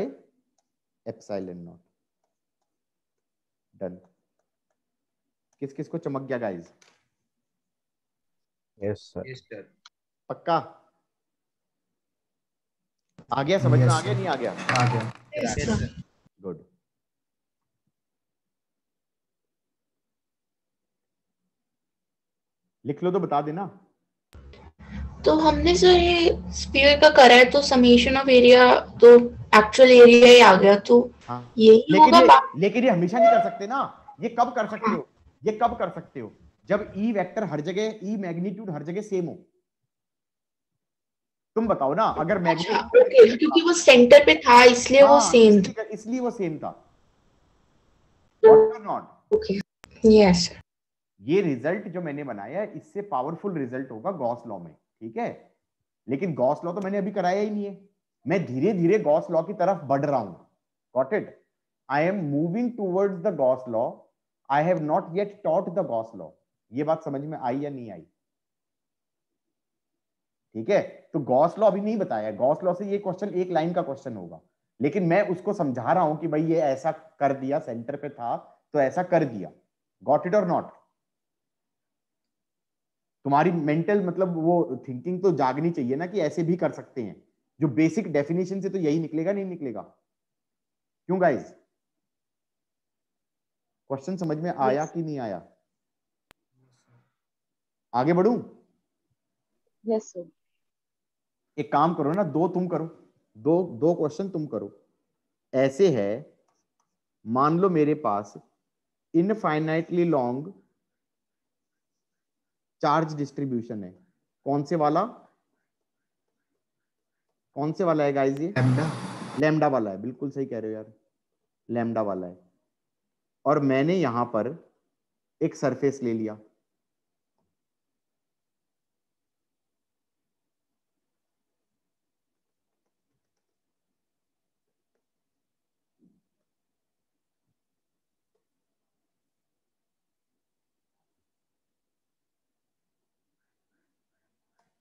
epsilon not. Done. किस किस को चमक गया guys? Yes sir. Yes sir. पक्का आ गया? समझ में आ गया नहीं आ गया? आ गया। Yes sir. गुड। लिख लो तो बता देना। तो हमने सर ये स्फीयर का करा है तो समेशन ऑफ एरिया तो एक्चुअल एरिया ही आ गया, तो हाँ, यही होगा। लेकिन ये हमेशा नहीं कर सकते ना। ये कब कर सकते हो? ये कब कर सकते हो? जब ई वेक्टर हर जगह, ई मैग्नीट्यूड हर जगह सेम हो। तुम बताओ ना, अगर मैग्नीट्यूड ओके, क्योंकि वो सेंटर पे था इसलिए वो सेम था। इसलिए वो सेम था। नॉट। Okay, yes. ये रिजल्ट जो मैंने बनाया है इससे पावरफुल रिजल्ट होगा गॉस लॉ में, ठीक है? लेकिन गॉस लॉ तो मैंने अभी कराया ही नहीं है, मैं धीरे धीरे गॉस लॉ की तरफ बढ़ रहा हूं। Got it? I am moving towards the Gauss law, I have not yet taught the Gauss law. ये बात समझ में आई या नहीं आई? ठीक है, तो गॉस लॉ अभी नहीं बताया। गॉस लॉ से ये क्वेश्चन एक लाइन का क्वेश्चन होगा, लेकिन मैं उसको समझा रहा हूं कि भाई ये ऐसा कर दिया, सेंटर पे था तो ऐसा कर दिया। गॉट इट और नॉट? तुम्हारी मेंटल मतलब वो थिंकिंग तो जागनी चाहिए ना कि ऐसे भी कर सकते हैं। जो बेसिक डेफिनेशन से तो यही निकलेगा, नहीं निकलेगा? क्यों गाइस? क्वेश्चन समझ में आया कि नहीं आया? आगे बढ़ूं? Yes sir. एक काम करो ना, दो तुम करो, दो दो क्वेश्चन तुम करो। ऐसे है, मान लो मेरे पास इनफाइनाइटली लॉन्ग चार्ज डिस्ट्रीब्यूशन है। कौन से वाला? कौन से वाला है गाइस? ये लैम्डा वाला है। बिल्कुल सही कह रहे हो यार, लैम्डा वाला है। और मैंने यहां पर एक सरफेस ले लिया।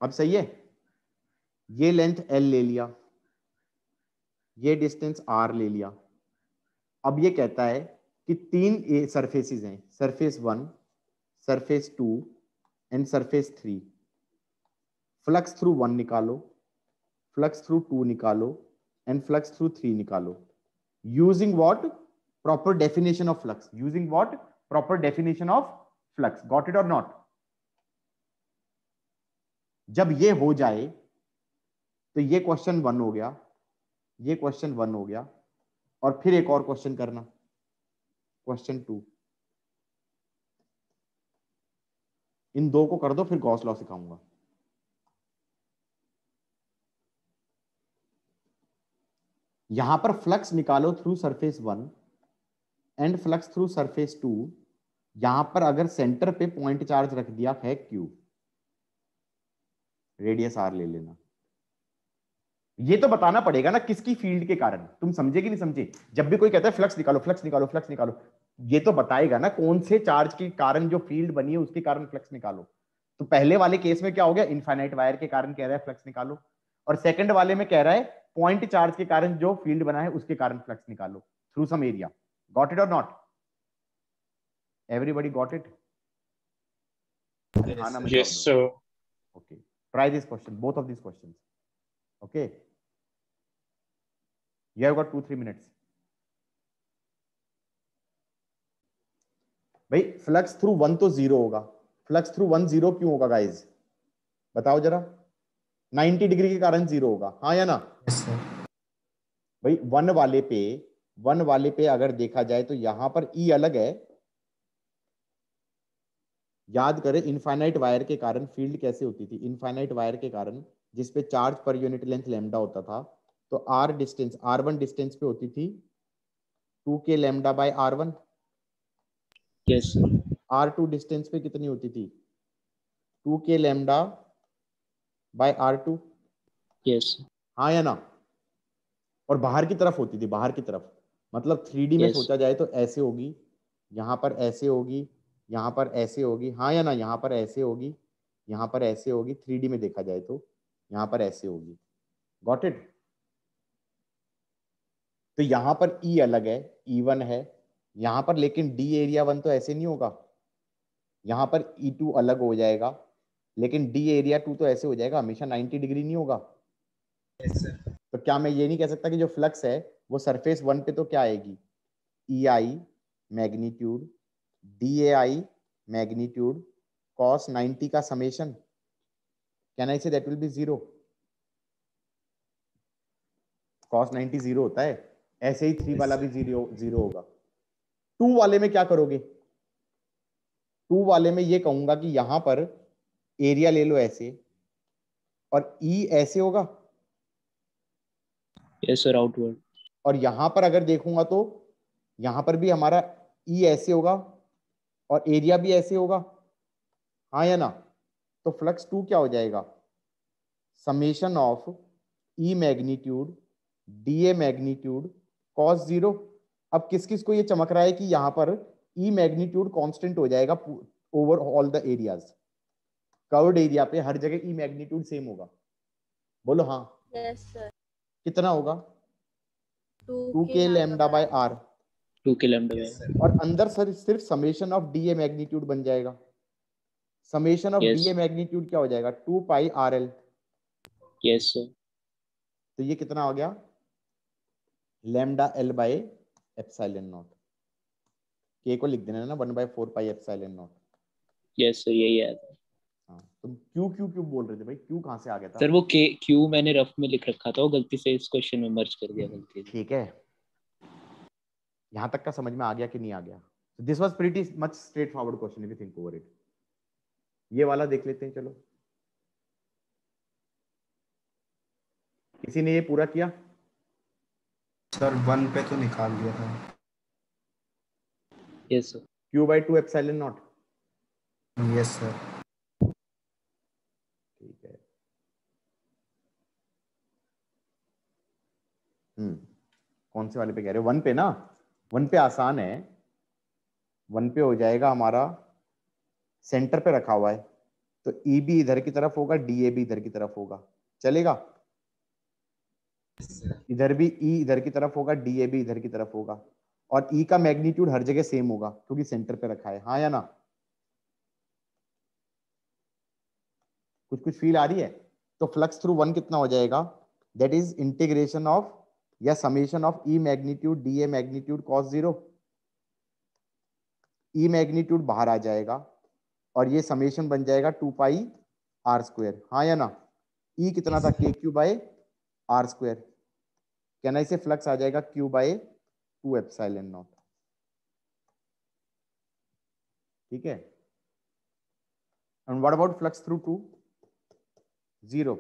अब सही है? ये लेंथ L ले लिया, ये डिस्टेंस R ले लिया। अब ये कहता है कि तीन सरफेसेस हैं, surface 1, surface 2 and surface 3। Flux through 1 निकालो, फ्लक्स थ्रू 2 निकालो एंड फ्लक्स थ्रू 3 निकालो। Using what? Proper definition of flux. Using what? Proper definition of flux. Got it और नॉट? जब ये हो जाए तो ये क्वेश्चन 1 हो गया, ये क्वेश्चन 1 हो गया, और फिर एक और क्वेश्चन करना, क्वेश्चन 2। इन दो को कर दो, फिर गॉस लॉ सिखाऊंगा। यहां पर फ्लक्स निकालो through surface 1 and flux through surface 2। यहां पर अगर सेंटर पे पॉइंट चार्ज रख दिया है Q, रेडियस R ले लेना। ये तो बताना पड़ेगा ना किसकी फील्ड के कारण, तुम समझे कि नहीं समझे? जब भी कोई कहता है फ्लक्स निकालो फ्लक्स निकालो फ्लक्स निकालो, ये तो बताएगा ना कौन से चार्ज के कारण जो फील्ड बनी है उसके कारण फ्लक्स निकालो। तो पहले वाले केस में क्या हो गया, इनफाइनाइट वायर के कारण कह रहा है फ्लक्स निकालो, और सेकंड वाले में कह रहा है पॉइंट चार्ज के कारण जो फील्ड बना है उसके कारण फ्लक्स निकालो through some area. Got it और not? Everybody got it? Yes, sir. Okay, try this question, both of these questions. Okay, you have got 2-3 minutes. भाई फ्लक्स थ्रू 1 तो 0 होगा, फ्लक्स थ्रू 1 0 क्यों होगा गाइज, बताओ जरा? 90 डिग्री के कारण 0 होगा, हाँ या ना? Yes, sir. भाई 1 वाले पे अगर देखा जाए तो यहां पर E अलग है। याद करें इनफाइनाइट वायर के कारण फील्ड कैसे होती थी, इनफाइनाइट वायर के कारण जिसपे charge per unit length lambda होता था, तो R डिस्टेंस R1 डिस्टेंस पे होती थी 2k lambda bye R1। Yes sir. R2 distance पे कितनी होती थी, 2k lambda bye R2। Yes. हाँ या ना? और बाहर की तरफ होती थी, बाहर की तरफ, मतलब 3D में सोचा जाए तो ऐसे होगी, यहाँ पर ऐसे होगी, यहाँ पर ऐसे होगी, हाँ या ना? यहाँ पर ऐसे होगी, यहाँ पर ऐसे होगी, 3D में देखा जाए तो यहाँ पर ऐसे होगी। Got it? तो यहाँ पर E अलग है, E1 है यहाँ पर, लेकिन D एरिया 1 तो ऐसे नहीं होगा, यहाँ पर E2 अलग हो जाएगा, लेकिन D एरिया 2 तो ऐसे हो जाएगा, हमेशा 90 डिग्री नहीं होगा। तो क्या मैं ये नहीं कह सकता कि जो फ्लक्स है वो सरफेस 1 पे तो क्या आएगी, EI magnitude DAI magnitude cos 90 का summation, can I say that will B 0? cos 90 0 होता है, ऐसे ही 3 वाला भी 0 होगा। 2 वाले में क्या करोगे, 2 वाले में ये कहूंगा कि यहां पर एरिया ले लो ऐसे, और E ऐसे होगा। Yes sir, outward. और यहां पर अगर देखूंगा तो यहां पर भी हमारा E ऐसे होगा और एरिया भी ऐसे होगा, हाँ या ना? तो फ्लक्स 2 क्या हो जाएगा, summation of E magnitude DA magnitude cos 0। अब किस किस को ये चमक रहा है कि यहाँ पर E मैग्नीट्यूड कांस्टेंट हो जाएगा over all the areas, curved area पे हर जगह E मैग्नीट्यूड सेम होगा, बोलो हाँ? Yes sir. कितना होगा, 2k lambda by R, 2k lambda bye. और अंदर सर सिर्फ समेशन ऑफ DA मैग्नीट्यूड बन जाएगा, समेशन ऑफ DA मैग्नीट्यूड क्या हो जाएगा, 2 पाई RL। Yes sir. तो ये कितना हो गया, lambda L by epsilon not, K को लिख देना ना 1/4 पाई एप्सिलॉन नॉट। यस सर, यही है। हाँ, तुम क्यों बोल रहे थे भाई, क्यों कहाँ से आ गया था? सर वो क्यू मैंने रफ में लिख रखा था, वो गलती से इस क्वेश्चन में मर्ज कर दिया गलती से। ठीक है, यहाँ तक का समझ में आ गया कि नहीं आ गया? This was pretty much straight forward question if you think over it. ये वाला देख लेते हैं, चलो किसी ने ये पूरा किया? सर 1 पे तो निकाल दिया था। Yes sir. Q/2 epsilon not. Yes sir. ठीक है। कौन से वाले पे कह रहे हो, 1 पे ना? 1 पे आसान है, 1 पे हो जाएगा हमारा, सेंटर पे रखा हुआ है तो E भी इधर की तरफ होगा, DA भी इधर की तरफ होगा, चलेगा? इधर भी E इधर की तरफ होगा, DA भी इधर की तरफ होगा, और E का मैग्नीट्यूड हर जगह सेम होगा क्योंकि सेंटर पे रखा है, हाँ या ना? कुछ फील आ रही है? तो फ्लक्स थ्रू 1 कितना हो जाएगा, दैट इज इंटीग्रेशन ऑफ या summation of E magnitude DA magnitude cos 0। E magnitude बाहर आ जाएगा और ये समेशन बन जाएगा 2 पाई R², हाँ या ना? E कितना था, KQ/R², can I say flux आ जाएगा Q/2 एप्सिलॉन नॉट। ठीक है, and what about flux through 2? 0।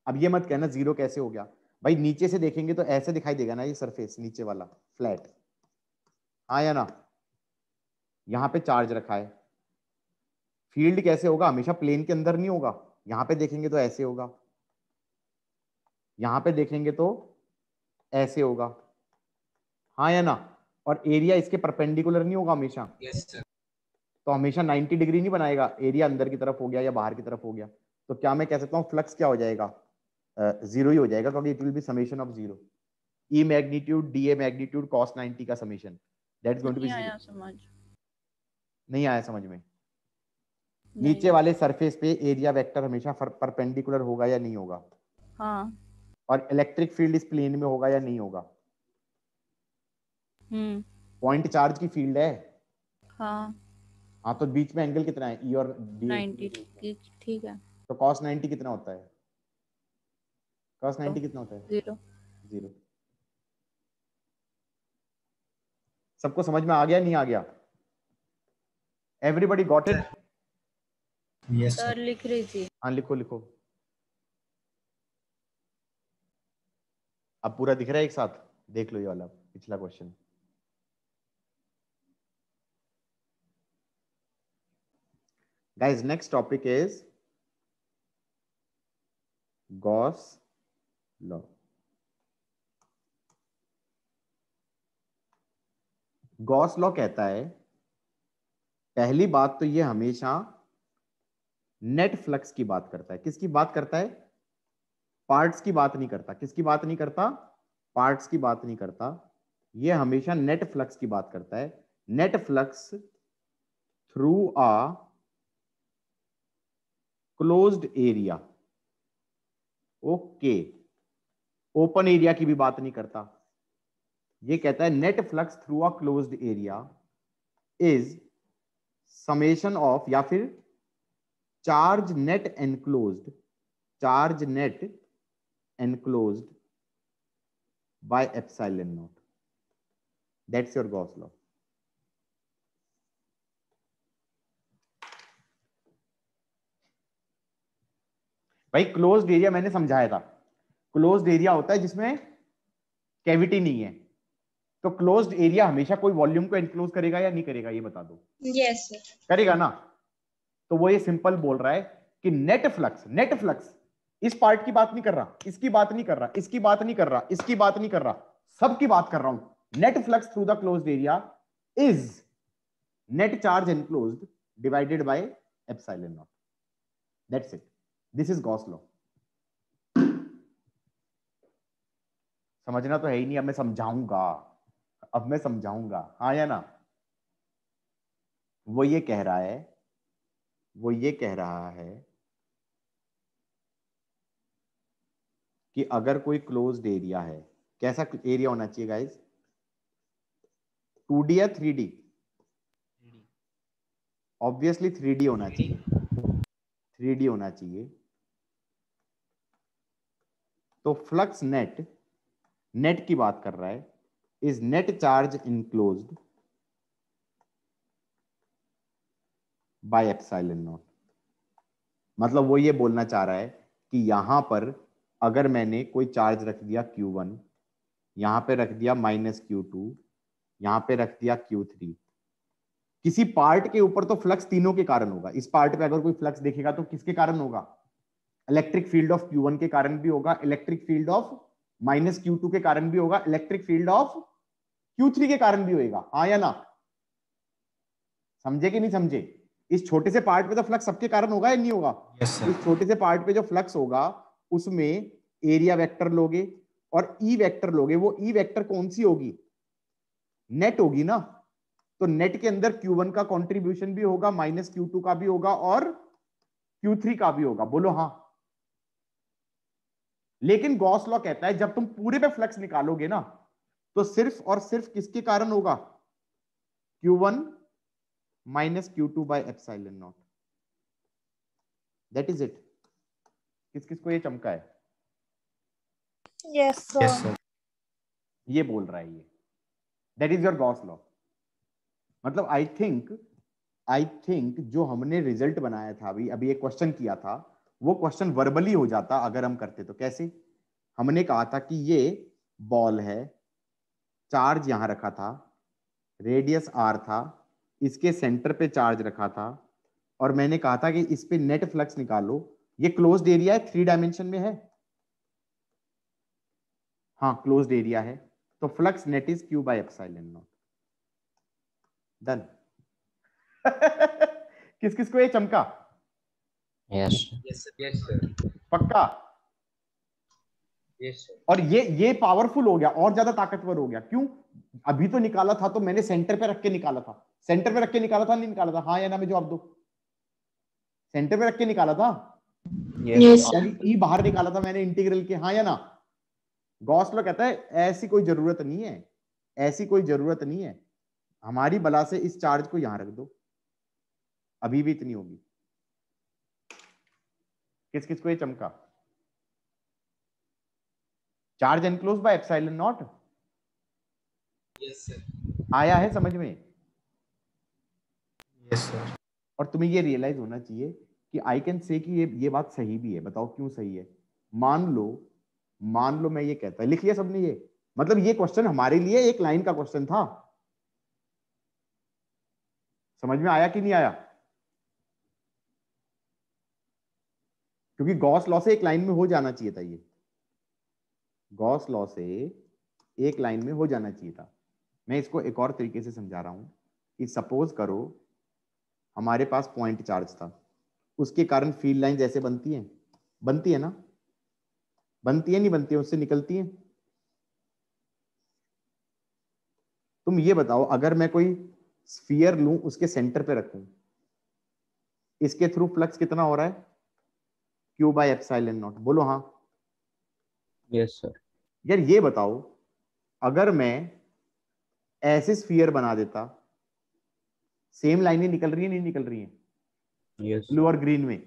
अब ये मत कहना 0 कैसे हो गया, भाई नीचे से देखेंगे तो ऐसे दिखाई देगा ना ये सरफेस नीचे वाला फ्लैट, हाँ या ना? यहाँ पे चार्ज रखा है, फील्ड कैसे होगा? हमेशा प्लेन के अंदर नहीं होगा, यहाँ पे देखेंगे तो ऐसे होगा, यहाँ पे देखेंगे तो ऐसे होगा, हाँ या ना? और एरिया इसके परपेंडिकुलर नहीं होगा हमेशा। Yes sir. तो हमेशा 90 डिग्री नहीं बनाएगा, एरिया अंदर की तरफ हो गया या बाहर की तरफ हो गया। तो क्या मैं कह सकता हूँ फ्लक्स क्या हो जाएगा? जीरो ही हो जाएगा, क्योंकि it will be summation of zero, E magnitude D A magnitude cos 90 का समेशन, that is going to be zero. समझ नहीं आया समझ में? नीचे वाले सरफेस पे एरिया वेक्टर हमेशा परपेंडिकुलर होगा या नहीं होगा? हाँ। और इलेक्ट्रिक फील्ड इस प्लेन में होगा या नहीं होगा? पॉइंट चार्ज की फील्ड है। हाँ हाँ, तो बीच में एंगल कितना है? ई और डी। 90 ठीक है। तो cos 90 कितना होता है? cos 90 कितना होता है? जीरो। जीरो। सबको समझ में आ गया नहीं आ गया? Everybody got it? Yes sir लिख रही थी। हाँ लिखो लिखो। अब पूरा दिख रहा है एक साथ? देख लो ये वाला पिछला question. Guys, next topic is Gauss law. Gauss law कहता है, पहली बात तो ये हमेशा नेट फ्लक्स की बात करता है। किसकी बात करता है? पार्ट्स की बात नहीं करता। किसकी बात नहीं करता? पार्ट्स की बात नहीं करता। ये हमेशा नेट फ्लक्स की बात करता है। Net flux through a closed area. Okay, open area की भी बात नहीं करता। ये कहता है net flux through a closed area is summation of, या फिर charge net enclosed, charge net enclosed by epsilon not. That's your Gauss law. भाई क्लोज्ड एरिया मैंने समझाया था, क्लोज्ड एरिया होता है जिसमें कैविटी नहीं है। तो क्लोज्ड एरिया हमेशा कोई वॉल्यूम को एनक्लोज करेगा या नहीं करेगा? ये बता दो। Yes sir. करेगा ना? तो वो ये सिंपल बोल रहा है कि नेट फ्लक्स, नेट फ्लक्स इस पार्ट की बात नहीं कर रहा, इसकी बात नहीं कर रहा, इसकी बात नहीं कर रहा, इसकी बात नहीं कर रहा, सबकी बात कर रहा हूं। Net flux through the closed area is net charge enclosed divided by epsilon not. That's it, this is Gauss law. समझना तो है ही नहीं, अब मैं समझाऊंगा, अब मैं समझाऊंगा, हाँ या ना? वो ये कह रहा है, वो ये कह रहा है कि अगर कोई क्लोज्ड एरिया है, कैसा एरिया होना चाहिए गाइस? 2D या 3D? ऑब्वियसली 3D होना चाहिए, 3D होना चाहिए। तो फ्लक्स नेट, नेट की बात कर रहा है, is net charge enclosed bye epsilon not. मतलब वो ये बोलना चाह रहा है कि यहां पर अगर मैंने कोई चार्ज रख दिया Q1, यहां पे रख दिया -Q2, यहां पे रख दिया Q3, किसी पार्ट के ऊपर तो फ्लक्स तीनों के कारण होगा। इस पार्ट पे अगर कोई फ्लक्स देखेगा तो किसके कारण होगा? इलेक्ट्रिक फील्ड ऑफ Q1 के कारण भी होगा, इलेक्ट्रिक फील्ड ऑफ -Q2 के कारण भी होगा, इलेक्ट्रिक फील्ड ऑफ Q3 के कारण भी होगा, हाँ या ना? समझे कि नहीं समझे? इस छोटे से पार्ट पे तो फ्लक्स सबके कारण होगा या नहीं होगा? Yes sir. इस छोटे से पार्ट पे जो फ्लक्स होगा उसमें एरिया वेक्टर लोगे और ई वेक्टर लोगे। वो ई वेक्टर कौन सी होगी? नेट होगी ना। तो नेट के अंदर Q1 का कंट्रीब्यूशन भी होगा, -Q2 का भी होगा और Q3 का भी होगा। बोलो हाँ। लेकिन गॉस लॉ कहता है जब तुम पूरे पे फ्लक्स निकालोगे ना तो सिर्फ और सिर्फ किसके कारण होगा? Q1 -Q2 bye epsilon not. That is it. किस किस को ये चमका है? Yes sir. ये बोल रहा है ये, that is your Gauss law. मतलब आई थिंक जो हमने रिजल्ट बनाया था, अभी एक क्वेश्चन किया था, वो क्वेश्चन वर्बली हो जाता अगर हम करते। तो कैसे? हमने कहा था कि ये बॉल है, चार्ज यहां रखा था, रेडियस r था, इसके सेंटर पे चार्ज रखा था, और मैंने कहा था कि इस पे नेट फ्लक्स निकालो। ये क्लोज्ड एरिया है, 3 डायमेंशन में है, हाँ क्लोज्ड एरिया है, तो flux net is q bye epsilon not. Done. किस किस को ये चमका? यस यस सर पक्का? Yes sir. और ये पावरफुल हो गया, और ज्यादा ताकतवर हो गया। क्यों? अभी तो निकाला था तो मैंने सेंटर पे रख के निकाला था। सेंटर पे रख के निकाला था, नहीं निकाला था? हाँ या ना में जवाब दो। सेंटर पे रख के निकाला था, यानी ई बाहर निकाला था मैंने इंटीग्रल के, हाँ या ना? गॉस लॉ कहता है ऐसी कोई जरूरत नहीं है, ऐसी कोई जरूरत नहीं है, हमारी बला से इस चार्ज को यहां रख दो, अभी भी इतनी होगी। किस किस को ये चमका? Charge enclose by epsilon not. Yes sir. आया है समझ में? Yes sir. और तुम्हें ये रियलाइज होना चाहिए कि आई कैन से कि ये बात सही भी है। बताओ क्यों सही है? मान लो मैं ये कहता, लिख लिया सबने ये? मतलब ये क्वेश्चन हमारे लिए एक लाइन का क्वेश्चन था। समझ में आया कि नहीं आया? क्योंकि गॉस लॉ से एक लाइन में हो जाना चाहिए था, ये गॉस लॉ से एक लाइन में हो जाना चाहिए था। मैं इसको एक और तरीके से समझा रहा हूं कि सपोज करो हमारे पास पॉइंट चार्ज था, उसके कारण फील्ड लाइन जैसे बनती है ना? बनती है नहीं बनती है? उससे निकलती है। तुम ये बताओ, अगर मैं कोई स्फीयर लूं, उसके सेंटर पे रखूं, इसके थ्रू फ्लक्स कितना हो रहा है? q bye epsilon not. बोलो हाँ। Yes sir. यार ये बताओ, अगर मैं ऐसे स्फीयर बना देता, सेम लाइनें निकल रही है नहीं निकल रही है? यस ब्लू और ग्रीन में।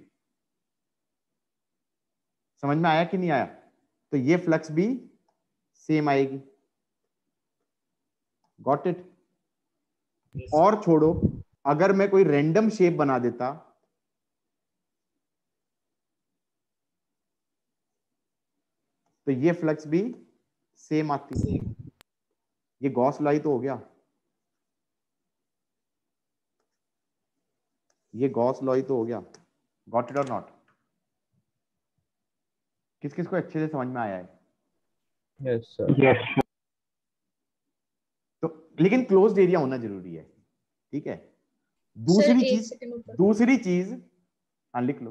समझ में आया कि नहीं आया? तो ये फ्लक्स भी सेम आएगी। Got it? और छोड़ो, अगर मैं कोई रैंडम शेप बना देता, तो ये फ्लक्स भी सेम आती। ये गॉस लॉ ही तो हो गया, ये गॉस लॉ ही तो हो गया। गॉट इट और नॉट? किस किस को अच्छे से समझ में आया है? Yes sir. तो लेकिन क्लोज्ड एरिया होना जरूरी है, ठीक है? सर, दूसरी एक चीज, सेकंड ऊपर। दूसरी चीज, हाँ लिख लो।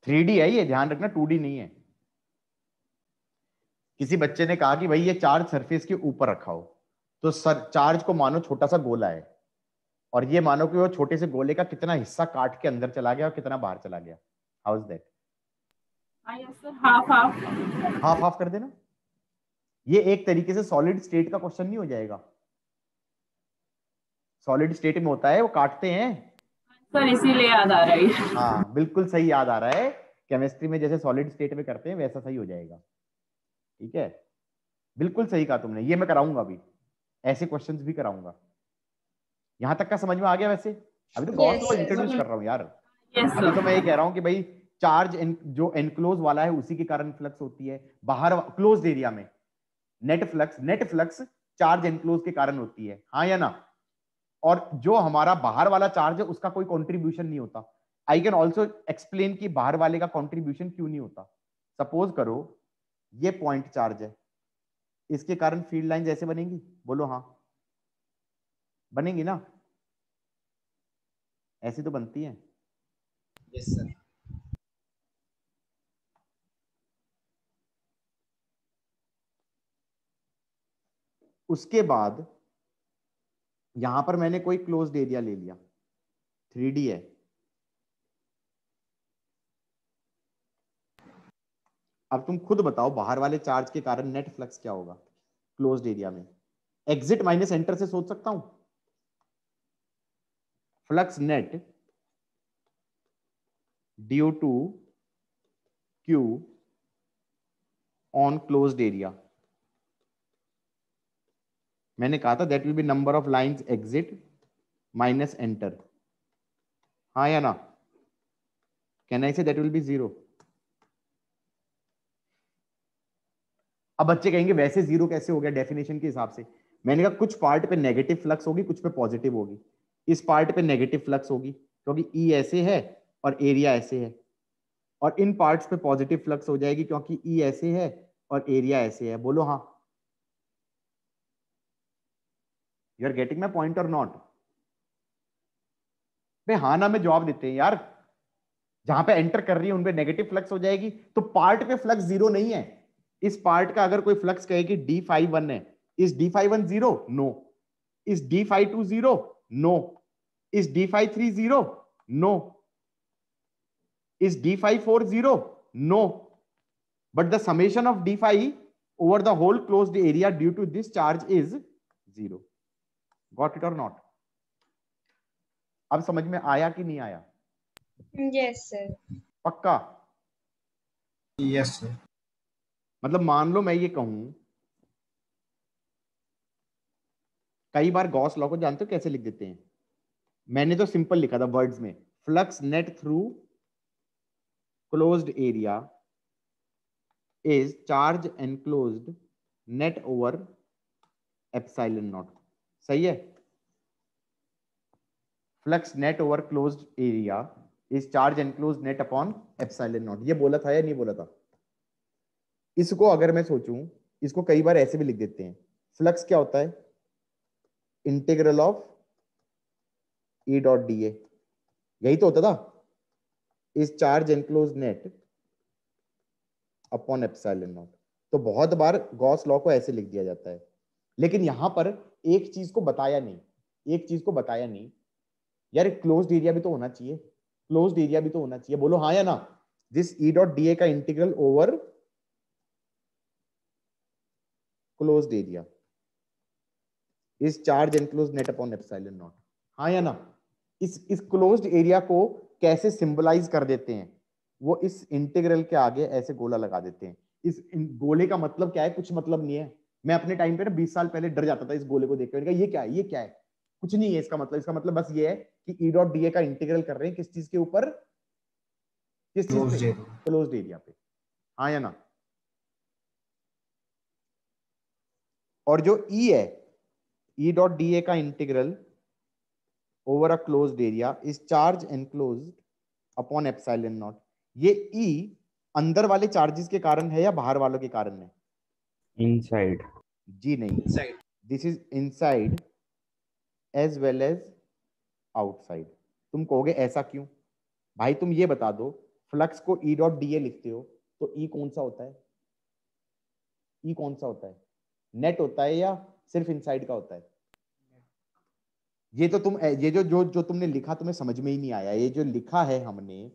थ्री डी है ये, ध्यान रखना, 2D नहीं है। किसी बच्चे ने कहा कि भाई ये चार्ज सरफेस के ऊपर रखा हो, तो चार्ज को मानो छोटा सा गोला है, और ये मानो कि वो छोटे से गोले का कितना हिस्सा काट के अंदर चला गया और कितना बाहर चला गया। How is that? Half half कर देना। ये एक तरीके से सॉलिड स्टेट का क्वेश्चन नहीं हो जाएगा? सॉलिड स्टेट में होता है, वो काटते हैं सर, इसीलिए याद आ रही है। हाँ बिल्कुल सही याद आ रहा है। केमिस्ट्री में जैसे सॉलिड स्टेट में करते हैं वैसा सही हो जाएगा, ठीक है? बिल्कुल सही कहा तुमने। ये मैं कराऊंगा अभी, ऐसे क्वेश्चंस भी कराऊंगा। यहां तक का समझ में आ गया? वैसे अभी तो गॉस लॉ इंट्रोड्यूस कर रहा हूं यार। अभी तो मैं ये कह रहा हूं कि भाई चार्ज जो एनक्लोज वाला है उसी के कारण फ्लक्स होती है, बाहर क्लोज्ड एरिया में नेट फ्लक्स चार्ज एनक्लोज के कारण होती है, हाँ या ना? और जो हमारा बाहर वाला चार्ज है उसका कोई कंट्रीब्यूशन नहीं होता। आई कैन ऑल्सो एक्सप्लेन कि बाहर वाले का कंट्रीब्यूशन क्यों नहीं होता। सपोज करो ये पॉइंट चार्ज है, इसके कारण फील्ड लाइन जैसे बनेंगी? बोलो हाँ, बनेंगी ना? ऐसी तो बनती है। Yes sir. उसके बाद यहां पर मैंने कोई क्लोज्ड एरिया ले लिया, 3D है। अब तुम खुद बताओ बाहर वाले चार्ज के कारण नेट फ्लक्स क्या होगा क्लोज्ड एरिया में? एग्जिट माइनस एंटर से सोच सकता हूं। Flux net due to Q on closed area. मैंने कहा था that will be number of lines exit minus enter, हाँ या ना? Can I say that will B 0? अब बच्चे कहेंगे वैसे 0 कैसे हो गया डेफिनेशन के हिसाब से? मैंने कहा कुछ पार्ट पे नेगेटिव फ्लक्स होगी, कुछ पे पॉजिटिव होगी। इस पार्ट पे नेगेटिव फ्लक्स होगी क्योंकि ई ऐसे है और एरिया ऐसे है, और इन पार्ट्स पे पॉजिटिव फ्लक्स हो जाएगी क्योंकि ई ऐसे है और एरिया ऐसे है। बोलो हाँ। You are getting my point or not? हाँ ना में जवाब देते हैं यार। जहां पे एंटर कर रही है उनपे नेगेटिव फ्लक्स हो जाएगी, तो पार्ट पे फ्लक्स 0 नहीं है। इस पार्ट का अगर कोई फ्लक्स कहे कि d∅1 है, इस d∅1 0? नो। इस d∅2 0? नो। इस d∅3 0? नो। इस d∅4 0? No. But the summation of d∅ over the whole closed area due to this charge is 0. Got it or not? अब समझ में आया कि नहीं आया? Yes sir. पक्का? Yes sir. मतलब मान लो मैं ये कहूं, कई बार गॉस लॉ को जानते हो कैसे लिख देते हैं? मैंने तो सिंपल लिखा था वर्ड्स में, flux net through closed area is charge enclosed net over epsilon naught। सही है? Flux net over closed area is charge enclosed net upon epsilon not. ये बोला था या नहीं बोला था? इसको अगर मैं सोचूं, इसको कई बार ऐसे भी लिख देते हैं, फ्लक्स क्या होता है? Integral of E dot D ए। यही तो होता था, is charge enclosed net upon epsilon not. तो बहुत बार गॉस लॉ को ऐसे लिख दिया जाता है, लेकिन यहां पर एक चीज को बताया नहीं, यार क्लोज्ड एरिया भी तो होना चाहिए, क्लोज्ड एरिया भी तो होना चाहिए। बोलो हाँ या ना? This E dot D A का integral over closed area is charge enclosed net upon epsilon naught. हाँ या ना? इस क्लोज्ड एरिया को कैसे सिंबलाइज कर देते हैं? वो इस इंटीग्रल के आगे ऐसे गोला लगा देते हैं। इस गोले का मतलब क्या है? कुछ मतलब नहीं है। मैं अपने टाइम पे ना 20 साल पहले डर जाता था इस गोले को देखकर, ये क्या है, ये क्या है? कुछ नहीं है इसका मतलब। इसका मतलब बस ये है कि ई डॉट डी ए का इंटीग्रल कर रहे हैं किस चीज के ऊपर? किस चीज पे? क्लोज्ड एरिया पे। हाँ या ना? और जो ई है, ई डॉट डी ए का integral over a closed area is charge enclosed upon epsilon not. ये ई अंदर वाले चार्जेस के कारण है या बाहर वालों के कारण है? इनसाइड। जी नहीं, this is inside as well as outside. तुम कहोगे ऐसा क्यों? भाई तुम ये बता दो, फ्लक्स को ई डॉट डी ए लिखते हो तो ई कौन सा होता है? ई कौन सा होता है? नेट होता है या सिर्फ इनसाइड का होता है? ये तो तुम ये जो तुमने लिखा तुम्हें समझ में ही नहीं आया। ये जो लिखा है हमने,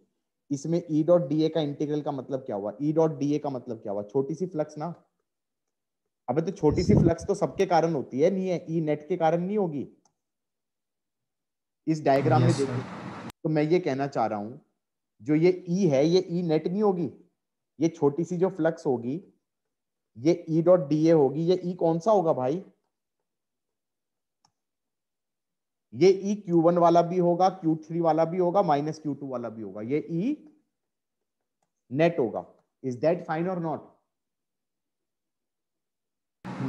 इसमें ई डॉट डी ए का इंटीग्रल का मतलब क्या हुआ? ई डॉट डी ए का मतलब क्या हुआ? छोटी सी फ्लक्स ना। अबे तो छोटी सी फ्लक्स तो सबके कारण होती है, नहीं है? ई नेट के कारण नहीं होगी। इस डायग्राम में देखो तो मैं ये कहना चाह रहा हूं, जो ये ई है ये ई नेट नहीं होगी। ये छोटी सी जो फ्लक्स होगी ये ई डॉट डी ए होगी। ये ई कौन सा होगा भाई? ये ई Q1 वाला भी होगा, Q3 वाला भी होगा, माइनस Q2 वाला भी होगा। ये ई नेट होगा। इज दैट फाइन और नॉट?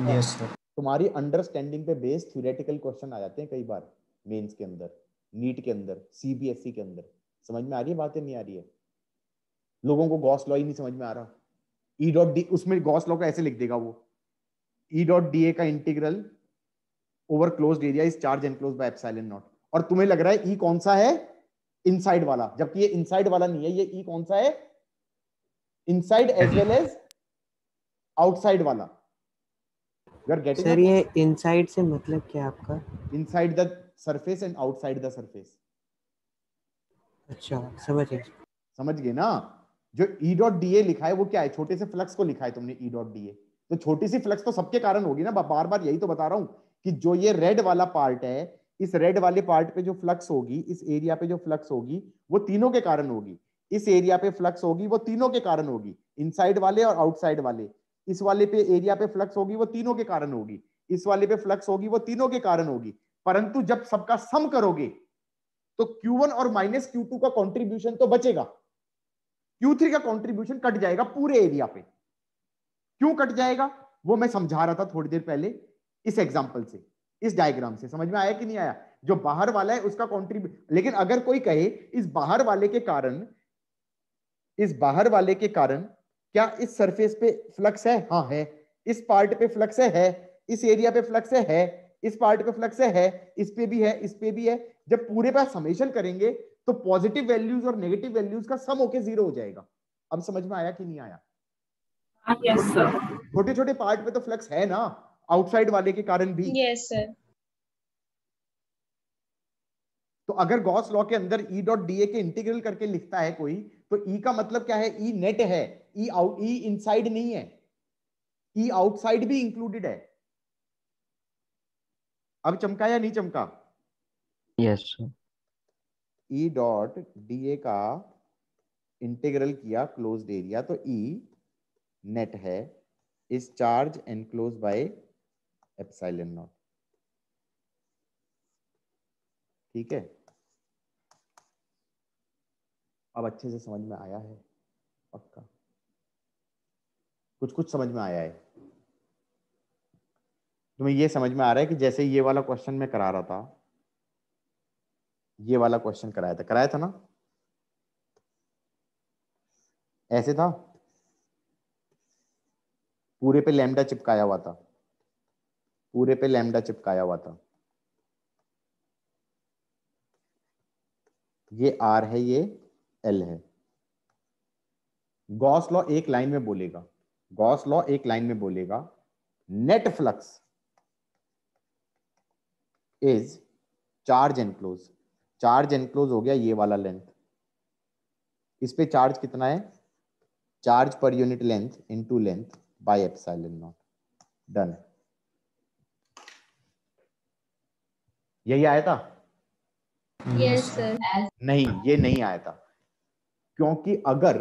Yes sir. तुम्हारी अंडरस्टैंडिंग पे बेस्ड थ्योरेटिकल क्वेश्चन आ जाते हैं कई बार मेंस के अंदर, नीट के अंदर, सीबीएसई के अंदर। समझ में आ रही है बातें? नहीं आ रही है? लोगों को गॉस लॉ ही नहीं समझ में आ रहा। ई डॉट डी, उसमें गॉस लॉ को ऐसे लिख देगा वो, ई डॉट डी ए का integral over closed area is charge enclosed by epsilon naught. और तुम्हें लग रहा है ई कौन सा है? इनसाइड वाला, जबकि ये इनसाइड वाला नहीं है। ये ई कौन सा है? Inside as well as outside वाला। You are getting? सर ये इनसाइड से मतलब क्या है आपका? Inside the surface and outside the surface. अच्छा समझ गए। समझ गए ना? जो ई डॉट डी ए लिखा है वो क्या है? छोटे से फ्लक्स को लिखा है तुमने ई डॉट डी ए। तो छोटी सी फ्लक्स तो सबके कारण होगी ना। बार बार यही तो बता रहा हूं कि जो ये रेड वाला पार्ट है, इस रेड वाले पार्ट पे जो फ्लक्स होगी, इस एरिया पे जो फ्लक्स होगी वो तीनों के कारण होगी। इस एरिया पे फ्लक्स होगी वो तीनों के कारण होगी, इनसाइड वाले और आउटसाइड वाले। इस वाले पे एरिया पे फ्लक्स होगी वो तीनों के कारण होगी, इस वाले पे फ्लक्स होगी वो तीनों के कारण होगी। परंतु जब सबका सम करोगे तो Q1 और माइनस Q2 का कंट्रीब्यूशन तो बचेगा। Q3 का कंट्रीब्यूशन कट जाएगा पूरे एरिया पे। क्यों कट जाएगा वो मैं समझा रहा था थोड़ी देर पहले इस एग्जांपल से, इस डायग्राम से। समझ में आया कि नहीं आया? जो बाहर वाला है उसका कंट्रीब्यूशन, लेकिन अगर कोई कहे इस बाहर वाले के कारण क्या इस सरफेस पे फ्लक्स है? हाँ है। इस पार्ट पे फ्लक्स है, इस एरिया पे फ्लक्स है, इस पार्ट पे फ्लक्स है, इस पे भी है, इस पे भी है। जब पूरे पे समेशन करेंगे तो पॉजिटिव वैल्यूज और नेगेटिव वैल्यूज का सम होके 0 हो जाएगा। अब समझ में आया कि नहीं आया? Yes sir. छोटे छोटे पार्ट पे तो फ्लक्स है ना, आउटसाइड वाले के कारण भी। Yes sir. तो अगर गॉस लॉ के अंदर E डॉट डीए के इंटीग्रल करके लिखता है कोई, तो E का मतलब क्या है? E नेट है, E इनसाइड नहीं है, E आउटसाइड भी इंक्लूडेड है। अब चमका या नहीं चमका? Yes sir. E dot DA का इंटीग्रल किया क्लोज्ड एरिया, तो E नेट है is charge enclose by epsilon not. ठीक है, अब अच्छे से समझ में आया है? पक्का कुछ कुछ समझ में आया है? तुम्हें ये समझ में आ रहा है कि जैसे ये वाला क्वेश्चन मैं करा रहा था, ये वाला क्वेश्चन कराया था ना, ऐसे था, पूरे पे लैम्डा चिपकाया हुआ था, पूरे पे लैम्डा चिपकाया हुआ था। ये R है, ये L है। गॉस लॉ एक लाइन में बोलेगा, गॉस लॉ एक लाइन में बोलेगा, net flux is charge enclose. Charge enclose हो गया ये वाला लेंथ, इस पे चार्ज कितना है? Charge per unit length into length bye epsilon not. Done. यही आया था? Yes sir. नहीं, ये नहीं आया था, क्योंकि अगर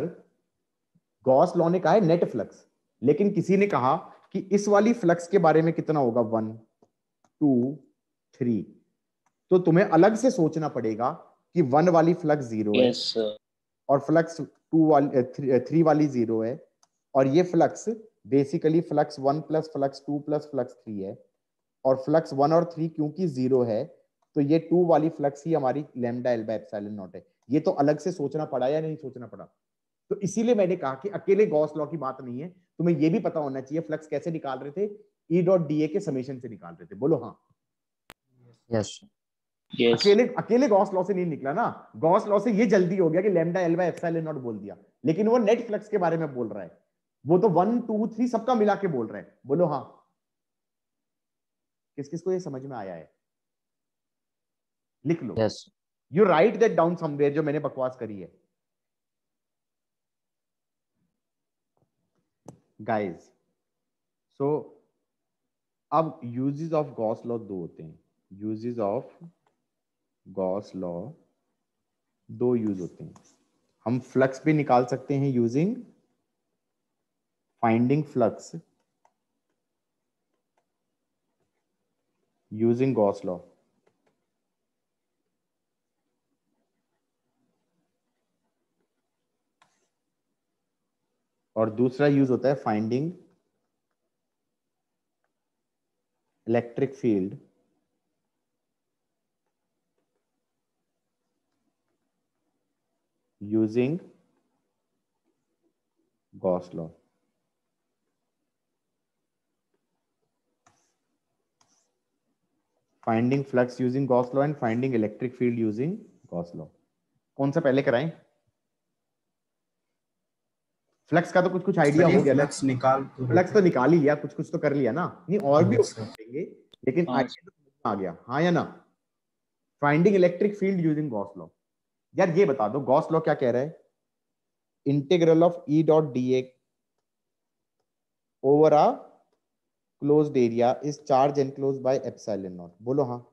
गॉस लॉ ने कहा है नेट फ्लक्स, लेकिन किसी ने कहा कि इस वाली फ्लक्स के बारे में कितना होगा, 1 2 3, तो तुम्हें अलग से सोचना पड़ेगा कि 1 वाली फ्लक्स 0 है, और फ्लक्स 2 वाली 3 वाली 0 है, और ये flux basically flux 1 plus flux 2 plus flux 3 है, और फ्लक्स 1 और 3 क्योंकि 0 है, तो ये 2 वाली फ्लक्स ही हमारी lambda L by epsilon not है। ये तो अलग से सोचना पड़ा या नहीं सोचना पड़ा? तो इसीलिए मैंने कहा कि अकेले गॉस लॉ की बात नहीं है, तुम्हें ये भी पता होना चाहिए फ्लक्स कैसे निकाल रहे थे, ई डॉट डीए के समेशन से निकाल रहे थे। बोलो हाँ। यस। अकेले गॉस लॉ से नहीं निकला ना, गॉस लॉ से ये जल्दी हो गया कि lambda L by epsilon not बोल दिया, लेकिन वो नेट फ्लक्स के बारे में बोल रहा है, वो तो 1 2 3 सबका मिला के बोल रहा है। बोलो हाँ। किस किस को ये समझ में आया है? लिख लो। Yes. You write that down somewhere, जो मैंने बकवास करी है। गाइज, सो अब यूजेस ऑफ गॉस लॉ 2 होते हैं। Uses of Gauss law 2 use होते हैं। हम फ्लक्स भी निकाल सकते हैं using finding flux using Gauss law. और दूसरा यूज होता है finding electric field using Gauss law. Finding flux using Gauss law and finding electric field using Gauss law. कौन सा पहले कराएं? फ्लक्स का तो कुछ कुछ आइडिया हो गया, फ्लक्स फ्लक्स तो निकाल ही लिया, कुछ कुछ तो कर लिया ना। नहीं और भी देंगे, लेकिन आइडिया तो आ गया, हाँ या ना? Finding electric field using Gauss law. यार ये बता दो, गॉस लॉ क्या कह रहा है? Integral of E dot D A over a closed area is charge enclosed by epsilon not. बोलो हाँ।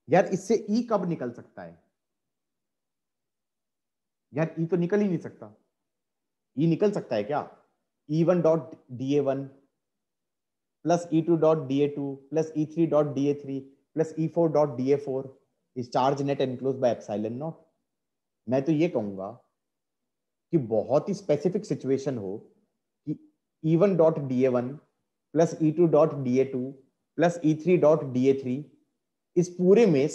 यार इससे ई कब निकल सकता है? यार ई तो निकल ही नहीं सकता। ई निकल सकता है क्या? E1 dot DA1 plus E2 dot DA2 plus E3 dot DA3 plus E4 dot DA4 is charge net enclosed by epsilon not. मैं तो ये कहूंगा कि बहुत ही स्पेसिफिक सिचुएशन हो कि E1.DA1 plus E2.DA2 plus E3.DA3 इस पूरे में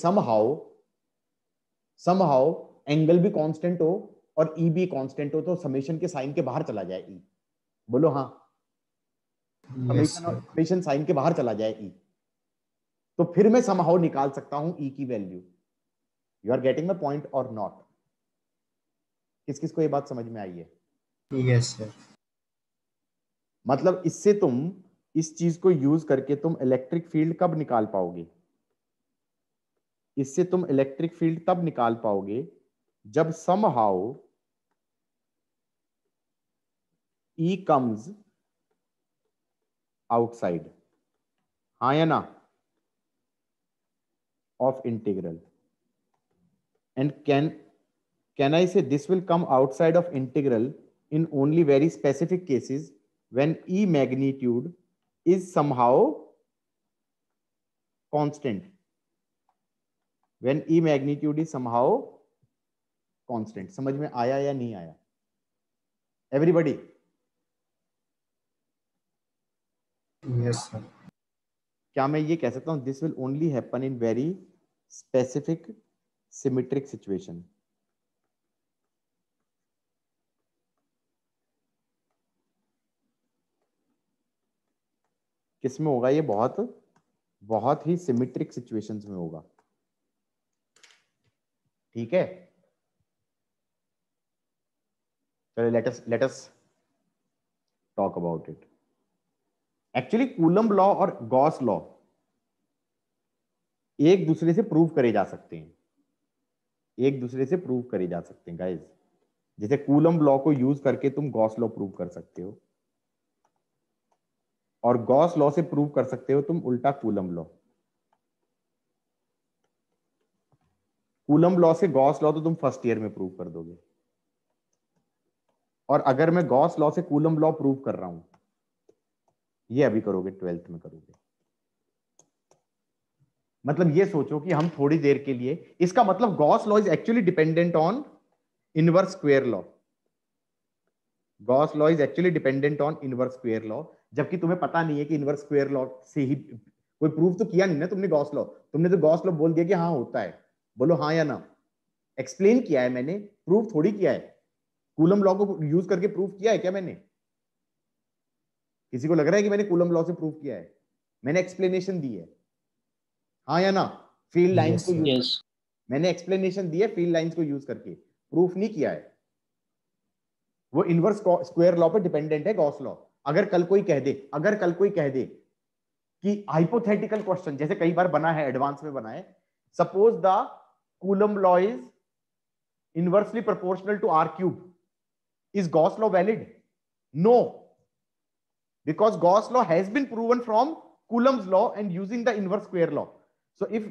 समहाउ एंगल भी कांस्टेंट हो और E भी कांस्टेंट हो, तो समेशन के साइन के बाहर चला जाए E। बोलो हाँ। समेशन साइन के बाहर चला जाए E, तो फिर मैं समहाउ निकाल सकता हूं E की value. You are getting my point or not? किस किस को ये बात समझ में आई है? Yes sir. मतलब इससे तुम इस चीज को यूज करके तुम इलेक्ट्रिक फील्ड कब निकाल पाओगे? इससे तुम इलेक्ट्रिक फील्ड तब निकाल पाओगे जब समहाउ E comes outside, हाँ या ना, of integral. And can I say this will come outside of integral in only very specific cases when E magnitude is somehow constant. When E magnitude is somehow constant. समझ में आया या नहीं आया? Everybody? Yes sir. क्या मैं ये कह सकता हूं this will only happen in very specific symmetric situation? किसमें होगा ये? बहुत ही सिमेट्रिक सिचुएशंस में होगा। ठीक है, चलो let us talk about it. Actually coulomb law और गॉस लॉ एक दूसरे से प्रूव करे जा सकते हैं, गाइस। जैसे कूलम्ब लॉ को यूज करके तुम गॉस लॉ प्रूव कर सकते हो, और गॉस लॉ से प्रूव कर सकते हो तुम उल्टा कूलम्ब लॉ। कूलम्ब लॉ से गॉस लॉ तो तुम फर्स्ट ईयर में प्रूव कर दोगे, और अगर मैं गॉस लॉ से कूलम्ब लॉ प्रूव कर रहा हूं, ये अभी करोगे, 12th में करोगे। मतलब ये सोचो कि हम थोड़ी देर के लिए, इसका मतलब Gauss law is actually dependent on inverse square law. Gauss law is actually dependent on inverse square law, जबकि तुम्हें पता नहीं है कि इनवर्स स्क्वायर लॉ से ही कोई प्रूव तो किया नहीं ना तुमने गॉस लॉ। तुमने तो गॉस लॉ बोल दिया कि हाँ होता है। बोलो हाँ या ना। एक्सप्लेन किया है मैंने, प्रूव थोड़ी किया है। कूलम्ब लॉ को यूज करके प्रूव किया है क्या मैंने? किसी को लग रहा है कि मैंने कूलम्ब लॉ से प्रूव किया है? मैंने एक्सप्लेनेशन दी है, हाँ या ना। फील्ड लाइंस को यूज मैंने एक्सप्लेनेशन दी है, फील्ड लाइंस को यूज करके प्रूफ नहीं किया है। वो इनवर्स स्क्वायर लॉ पे डिपेंडेंट है गॉस लॉ। अगर कल कोई कह दे कि हाइपोथेटिकल क्वेश्चन, जैसे कई बार बना है, एडवांस में बना है, suppose the Coulomb law is inversely proportional to r cube, is Gauss law valid? No, because Gauss law has been proven from Coulomb's law and using the inverse square law. So if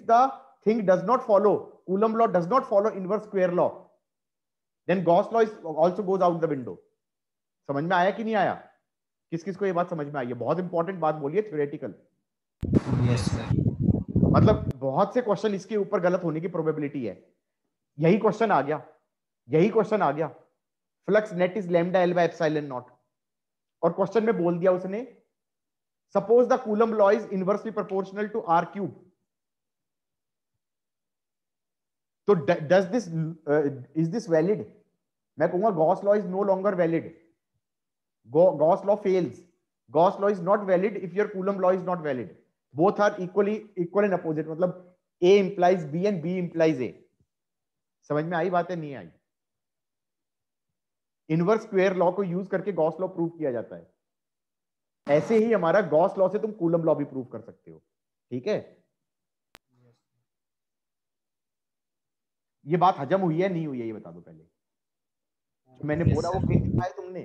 the thing does not follow, Coulomb law does not follow inverse square law, then Gauss law is also goes out the window. समझ में आया कि नहीं आया? किस किस को ये बात समझ में आई है? बहुत इंपॉर्टेंट बात बोलिए, थ्योरेटिकल। Yes sir. मतलब बहुत से क्वेश्चन इसके ऊपर गलत होने की प्रोबेबिलिटी है। यही क्वेश्चन आ गया, flux net is lambda L by epsilon naught, और क्वेश्चन में बोल दिया उसने suppose the Coulomb law is inversely proportional to r cube. तो does this is this valid? मैं कहूंगा Gauss law is no longer valid, Gauss law fails, Gauss law is not valid if your Coulomb law is not valid. Both are equal and opposite, मतलब a implies b and b implies a। समझ में आई बात है? नहीं आई? Inverse square law को use करके Gauss law prove किया जाता है। ऐसे ही हमारा गॉस लॉ से तुम कूलम्ब लॉ भी प्रूव कर सकते हो। ठीक है, ये बात हजम हुई है नहीं हुई है ये बता दो पहले। जो मैंने बोला वो कहीं लिखा है तुमने?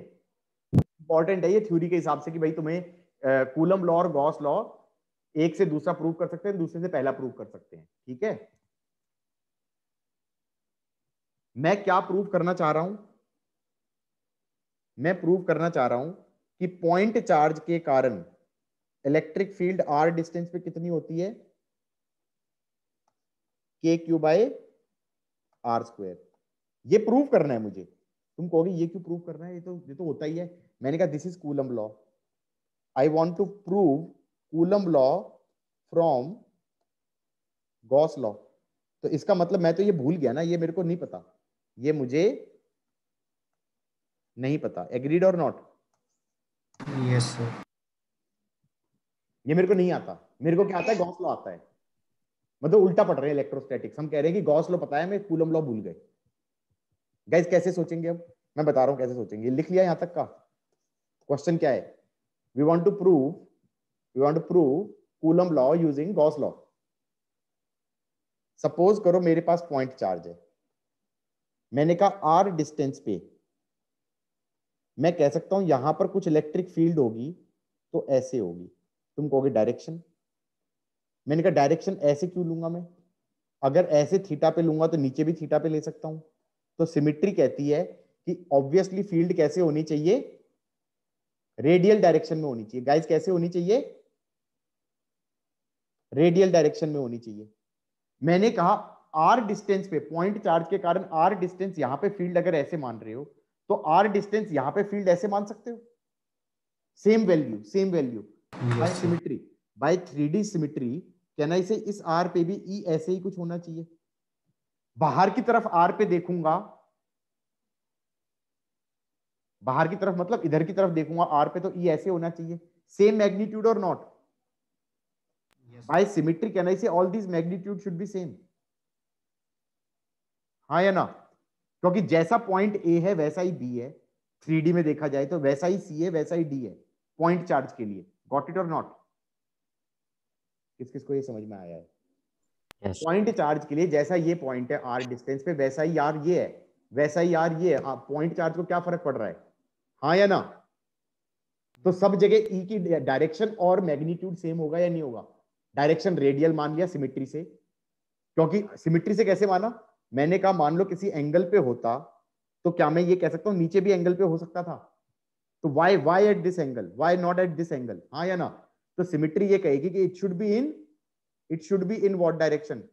इंपॉर्टेंट है ये थ्योरी के हिसाब से कि भाई तुम्हें कूलम्ब लॉ और गॉस लॉ एक से दूसरा प्रूव कर सकते हैं, दूसरे से पहला प्रूव कर सकते हैं। ठीक है, मैं क्या प्रूव करना चाह रहा हूं? मैं प्रूव करना चाह रहा हूं कि पॉइंट चार्ज के कारण इलेक्ट्रिक फील्ड r डिस्टेंस पे कितनी होती है? k Q by r square. ये प्रूव करना है मुझे। तुम कहोगे ये क्यों प्रूव करना है, ये तो होता ही है। मैंने कहा this is Coulomb law, I want to prove Coulomb law from Gauss law. तो इसका मतलब मैं तो ये भूल गया ना, ये मेरे को नहीं पता, ये मुझे नहीं पता। एग्रीड और नॉट? Yes sir. ये मेरे को नहीं आता। मेरे को क्या आता है? गॉस लॉ आता है। मतलब उल्टा पढ़ रहे हैं इलेक्ट्रोस्टैटिक्स। हम कह रहे हैं कि गॉस लॉ पता है, हमें कूलम लॉ भूल गए। गाइस कैसे सोचेंगे? अब मैं बता रहा हूं कैसे सोचेंगे। लिख लिया यहां तक का? क्वेश्चन क्या है? We want to prove Coulomb law using Gauss law. Suppose करो मेरे पास पॉइंट चार्ज है, मैंने कहा आर डिस्टेंस पे मैं कह सकता हूं यहां पर कुछ इलेक्ट्रिक फील्ड होगी तो ऐसे होगी। तुम कहोगे डायरेक्शन। मैंने कहा डायरेक्शन ऐसे क्यों लूंगा मैं? अगर ऐसे थीटा पे लूंगा तो नीचे भी थीटा पे ले सकता हूं। तो सिमेट्री कहती है कि ऑब्वियसली फील्ड कैसे होनी चाहिए? रेडियल डायरेक्शन में होनी चाहिए। गाइस कैसे होनी चाहिए? रेडियल डायरेक्शन में होनी चाहिए। मैंने कहा आर डिस्टेंस पे, पॉइंट चार्ज के कारण आर डिस्टेंस, यहां पे फील्ड अगर ऐसे मान रहे हो तो आर डिस्टेंस यहां पे फील्ड ऐसे मान सकते हो। Same value by symmetry, by 3D symmetry can I say इस आर पे भी ई ऐसे ही कुछ होना चाहिए। बाहर की तरफ आर पे देखूंगा, बाहर की तरफ मतलब इधर की तरफ देखूंगा आर पे, तो ई ऐसे होना चाहिए। सेम मैग्नीट्यूड और not? By symmetry can I say all these magnitude should be same. हाँ या ना? क्योंकि जैसा पॉइंट ए है वैसा ही बी है, 3D में देखा जाए तो वैसा ही सी है वैसा ही डी है पॉइंट चार्ज के लिए। गॉट इट और नॉट? किस किस को ये समझ में आया है? पॉइंट चार्ज के लिए जैसा ये पॉइंट है आर डिस्टेंस पे, वैसा ही यार ये है, वैसा ही यार ये है। पॉइंट चार्ज को क्या फर्क पड़ रहा है? हाँ या ना? तो सब जगह ई की डायरेक्शन और मैग्नीट्यूड सेम होगा या नहीं होगा? डायरेक्शन रेडियल मान लिया सिमेट्री से। क्योंकि सिमेट्री से कैसे माना? मैंने कहा मान लो किसी एंगल पे होता तो क्या मैं ये कह सकता हूं नीचे भी एंगल पे हो सकता था? तो why at this angle, why not at this angle? हाँ या ना? तो सिमेट्री ये कहेगी कि it should be in what direction?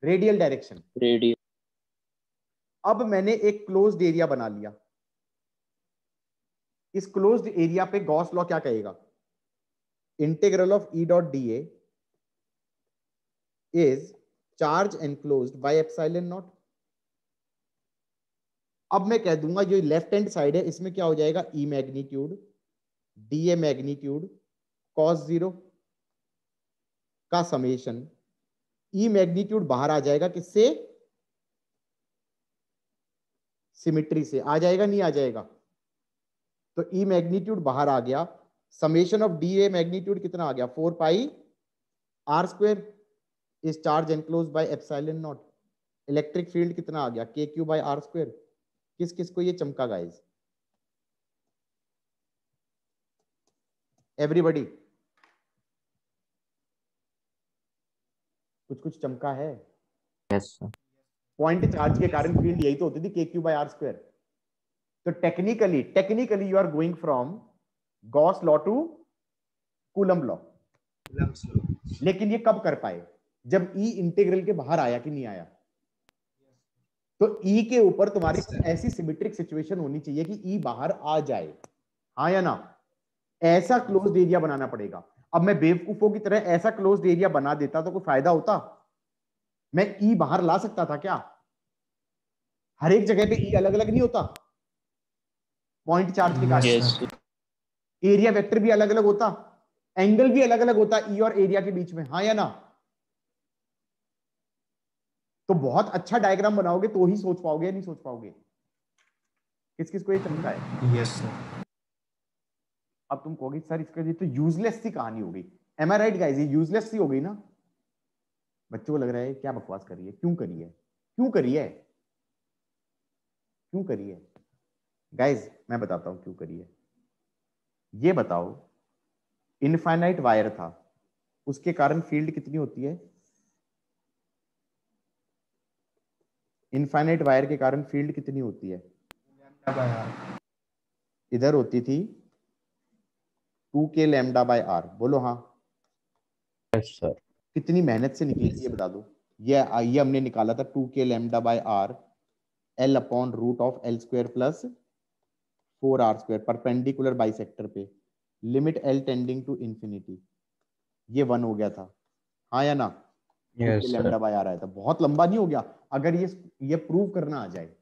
Radial direction. Radial. अब मैंने एक क्लोज्ड एरिया बना लिया। इस क्लोज्ड एरिया पे गॉस लॉ क्या कहेगा? Integral of E dot D is charge enclosed by epsilon naught. अब मैं कह दूंगा जो लेफ्ट हैंड साइड है इसमें क्या हो जाएगा? E magnitude D A magnitude cos 0 का समेशन। ई मैग्नीट्यूड बाहर आ जाएगा किससे? सिमेट्री से। आ जाएगा नहीं आ जाएगा? तो ई मैग्नीट्यूड बाहर आ गया, summation of D A magnitude कितना आ गया? 4 pi are square is charge enclosed by epsilon naught. Electric field कितना आ गया? K Q by R square. किस किस को ये चमका गाइस? एवरीबॉडी कुछ कुछ चमका है? Yes sir. पॉइंट चार्ज के कारण फील्ड यही तो होती थी, K Q by R square. तो technically you are going from Gauss law to Coulomb law. लेकिन ये कब कर पाए? जब ई इंटीग्रल के बाहर आया कि नहीं आया? तो ई के ऊपर तुम्हारी ऐसी सिमेट्रिक सिचुएशन होनी चाहिए कि ई बाहर आ जाए। हाँ या ना? ऐसा क्लोज्ड एरिया बनाना पड़ेगा। अब मैं बेवकूफों की तरह ऐसा क्लोज्ड एरिया बना देता तो कोई फायदा होता? मैं ई बाहर ला सकता था क्या? हर एक जगह पे ई अलग अलग नहीं होता पॉइंट चार्ज के कारण? एरिया वेक्टर भी अलग अलग होता, एंगल भी अलग अलग होता ई और एरिया के बीच में। हाँ या ना? तो बहुत अच्छा डायग्राम बनाओगे तो ही सोच पाओगे, नहीं सोच पाओगे। किस किस को ये चमका है? Yes sir. अब तुम कहोगे सर इसका ये तो यूजलेस सी कहानी हो गई। M I right guys? ये यूजलेस सी हो गई ना? बच्चों को लग रहा है क्या बकवास करी है, क्यों करी है, क्यों करी है, क्यों करी है? गाइस मैं बताता हूं क्यों करी है। ये बताओ, इनफाइनाइट वायर था, उसके कारण फील्ड कितनी होती है? इनफाइनाइट वायर के कारण फील्ड कितनी होती है? इधर होती थी 2k लैम्डा बाय आर। बोलो हाँ। Yes sir. कितनी मेहनत से निकली थी ये बता दो। ये हमने निकाला था 2k lambda by R L upon root of L square plus 4R square perpendicular bisector पे, limit L tending to infinity. ये 1 हो गया था, हाँ या ना? Yes, लैम्डा बाय आर आया था। बहुत लंबा नहीं हो गया। अगर ये प्रूव करना आ जाए,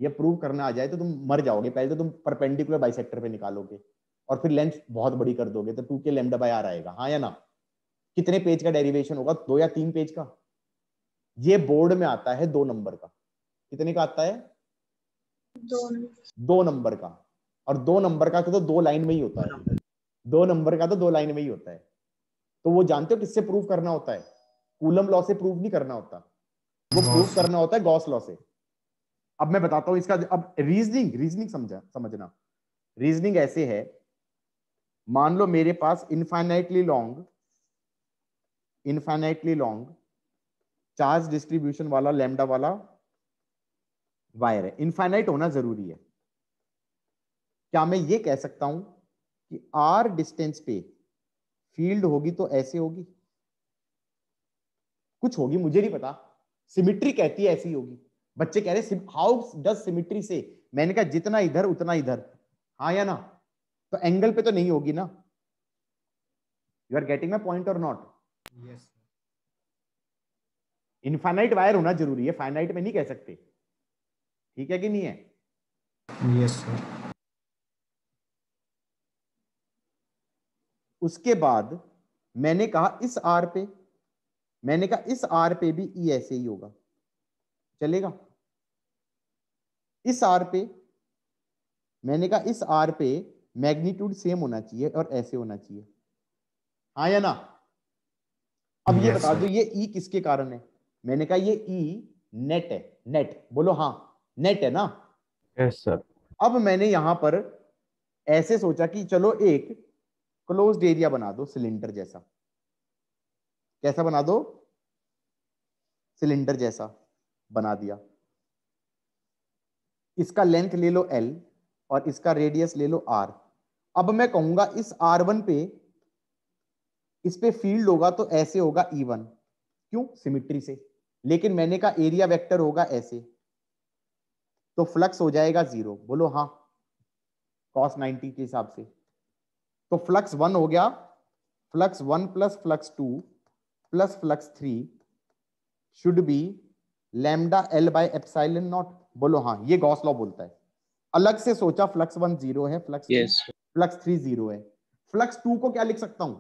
ये प्रूव करना आ जाए तो तुम मर जाओगे। पहले तो तुम परपेंडिकुलर बाइसेक्टर पे निकालोगे और फिर लेंथ बहुत बड़ी कर दोगे तो 2k लैम्डा बाय आर आएगा, हाँ या ना? कितने पेज का डेरिवेशन होगा? 2 या 3 पेज का। ये बोर्ड में आता है 2 नंबर का। कितने का आता है? 2 नंबर का। और 2 नंबर का तो 2 लाइन में ही होता है। 2 नंबर का तो 2 लाइन में ही होता है। तो वो जानते हो किससे प्रूव करना होता है? कूलम लॉ से प्रूव नहीं करना होता, वो प्रूव करना होता है गॉस लॉ से। अब मैं बताता हूं इसका। अब रीजनिंग समझना। रीजनिंग ऐसे है, मान लो मेरे पास इनफाइनाइटली लॉन्ग चार्ज डिस्ट्रीब्यूशन वाला लैम्डा वाला वायर है। इनफाइनाइट होना जरूरी है। क्या मैं ये कह सकता हूं कि r डिस्टेंस पे फील्ड होगी तो ऐसे होगी? कुछ होगी, मुझे नहीं पता। सिमिट्री कहती है ऐसी होगी। बच्चे कह रहे हाउ डज सिमिट्री से? मैंने कहा जितना इधर उतना इधर, हाँ या ना? तो एंगल पे तो नहीं होगी ना। You are getting my point or not? Yes. Infinite wire होना जरूरी है, फाइनाइट में नहीं कह सकते। ठीक है कि नहीं है? Yes sir. उसके बाद मैंने कहा इस आर पे, भी ई ऐसे ही होगा, चलेगा? इस आर पे मैंने कहा इस आर पे मैग्नीट्यूड सेम होना चाहिए और ऐसे होना चाहिए, हाँ या ना? अब ये बता दो ये ई किसके कारण है? मैंने कहा ये ई नेट है। नेट बोलो, हाँ नेट है ना? Yes sir. अब मैंने यहां पर ऐसे सोचा कि चलो एक क्लोज्ड एरिया बना दो सिलेंडर जैसा। कैसा बना दो? सिलेंडर जैसा बना दिया। इसका लेंथ ले लो L और इसका रेडियस ले लो R। अब मैं कहूंगा इस R1 पे, इस पे फील्ड होगा तो ऐसे होगा E1, क्यों? सिमिट्री से। लेकिन मैंने कहा एरिया वेक्टर होगा ऐसे, तो फ्लक्स हो जाएगा 0। बोलो हाँ, cos 90 के हिसाब से। तो फ्लक्स 1 हो गया, flux 1 plus flux 2 plus flux 3 should be lambda L by epsilon not. बोलो हाँ, ये गॉस लॉ बोलता है। अलग से सोचा, फ्लक्स 1 0 है, फ्लक्स 3 0 है। फ्लक्स 2 को क्या लिख सकता हूं?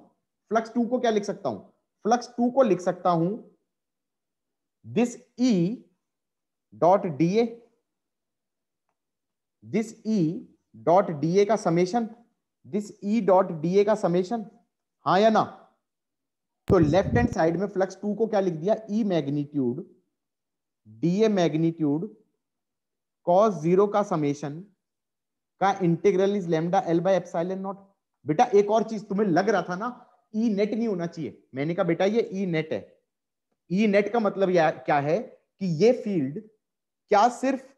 फ्लक्स 2 को क्या लिख सकता हूं? फ्लक्स 2 को लिख सकता हूं this E dot DA, this E dot DA का summation, this E dot DA का समेशन, हाँ या ना? तो लेफ्ट हैंड साइड में फ्लक्स 2 को क्या लिख दिया? E magnitude DA magnitude cos 0 का समेशन का integral is lambda L by epsilon not. बेटा एक और चीज, तुम्हें लग रहा था ना E नेट नहीं होना चाहिए, मैंने कहा बेटा ये E नेट है। E नेट का मतलब क्या है कि ये फील्ड क्या सिर्फ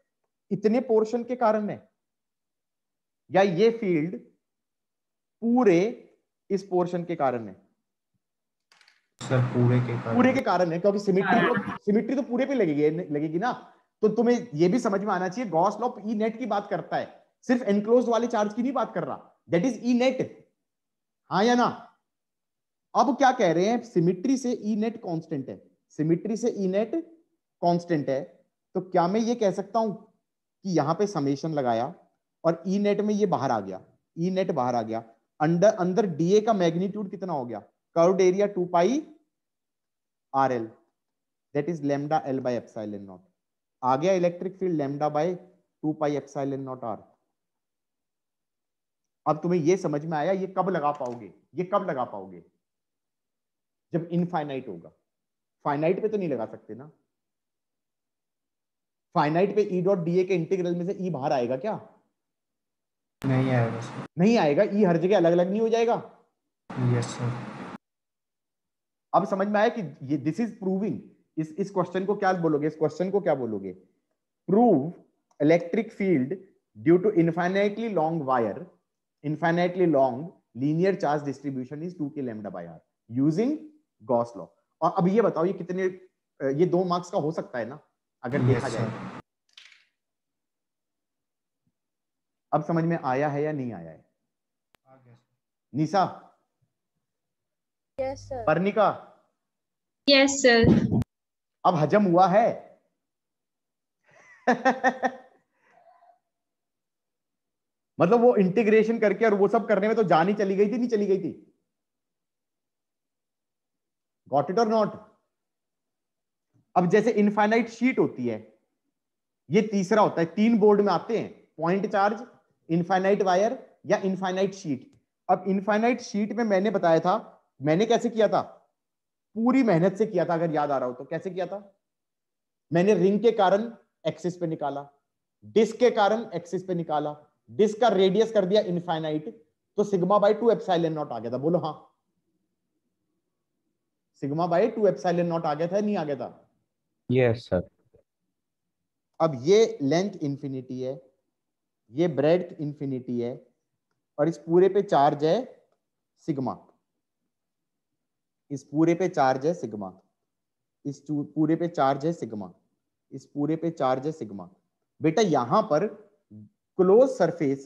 इतने पोर्शन के कारण है, या ये फील्ड पूरे इस पोर्शन के कारण है? सर पूरे के कारण है, क्योंकि सिमिट्री तो पूरे पे लगेगी ना। तो तुम्हें ये भी समझ में आना चाहिए गॉस लॉ ई नेट की बात करता है, सिर्फ एनक्लोज्ड वाले चार्ज की नहीं बात कर रहा। दैट इज ई नेट, हाँ या ना? अब क्या कह रहे हैं? सिमिट्री से ई नेट कांस्टेंट है, सिमिट्री से ई नेट कांस्टेंट है। तो क्या मैं ये कह सकता हूं कि यहां पे समेशन लगाया और ई नेट में ये बाहर आ गया, ई नेट बाहर आ गया, अंदर डीए का मैग्नीट्यूड कितना हो गया? Curved area 2 pi RL, that is lambda L by epsilon naught. आ गया electric field lambda by 2 pi epsilon naught R। अब तुम्हें ये समझ में आया ये कब लगा पाओगे? ये कब लगा पाओगे? जब इनफाइनाइट होगा। फाइनाइट पे तो नहीं लगा सकते ना। फाइनाइट पे E डॉट DA के इंटीग्रल में से E बाहर आएगा क्या? नहीं आएगा सर। नहीं आएगा। E हर जगह अलग अलग नहीं हो जाएगा? Yes sir. अब समझ में आया कि ये दिस इज प्रूविंग। इस क्वेश्चन को क्या बोलोगे? इस क्वेश्चन को क्या बोलोगे? Prove electric field due to infinitely long wire, infinitely long linear charge distribution is 2k lambda by R using Gauss law. और अब ये बताओ ये कितने, ये 2 मार्क्स का हो सकता है ना अगर देखा जाए? अब समझ में आया है या नहीं आया है? Nisha? Yes sir. Parnika? Yes sir. अब हजम हुआ है? मतलब वो इंटीग्रेशन करके और वो सब करने में तो जान ही चली गई थी, नहीं चली गई थी? गॉट इट और नॉट? अब जैसे इनफाइनाइट शीट होती है, ये तीसरा होता है, 3 बोर्ड में आते हैं, पॉइंट चार्ज, इनफाइनाइट वायर या इनफाइनाइट शीट। अब इनफाइनाइट शीट में मैंने बताया था, मैंने कैसे किया था, पूरी मेहनत से किया था, अगर याद आ रहा हो तो। कैसे किया था? मैंने रिंग के कारण एक्सिस पे निकाला, डिस्क के कारण एक्सिस पे निकाला, डिस्क का रेडियस कर दिया इनफाइनाइट, तो सिग्मा बाय 2 एप्सिलॉन नॉट आ गया था। बोलो हाँ, सिग्मा बाय 2 एप्सिलॉन नॉट आ गया था, नहीं आ गया था? Yes sir. अब ये लेंथ इंफिनिटी है, ये ब्रेड्थ इंफिनिटी है, और इस पूरे पे चार्ज है सिग्मा, इस पूरे पे चार्ज है सिग्मा, इस पूरे पे चार्ज है सिग्मा, इस पूरे पे चार्ज है सिग्मा। बेटा यहां पर क्लोज सरफेस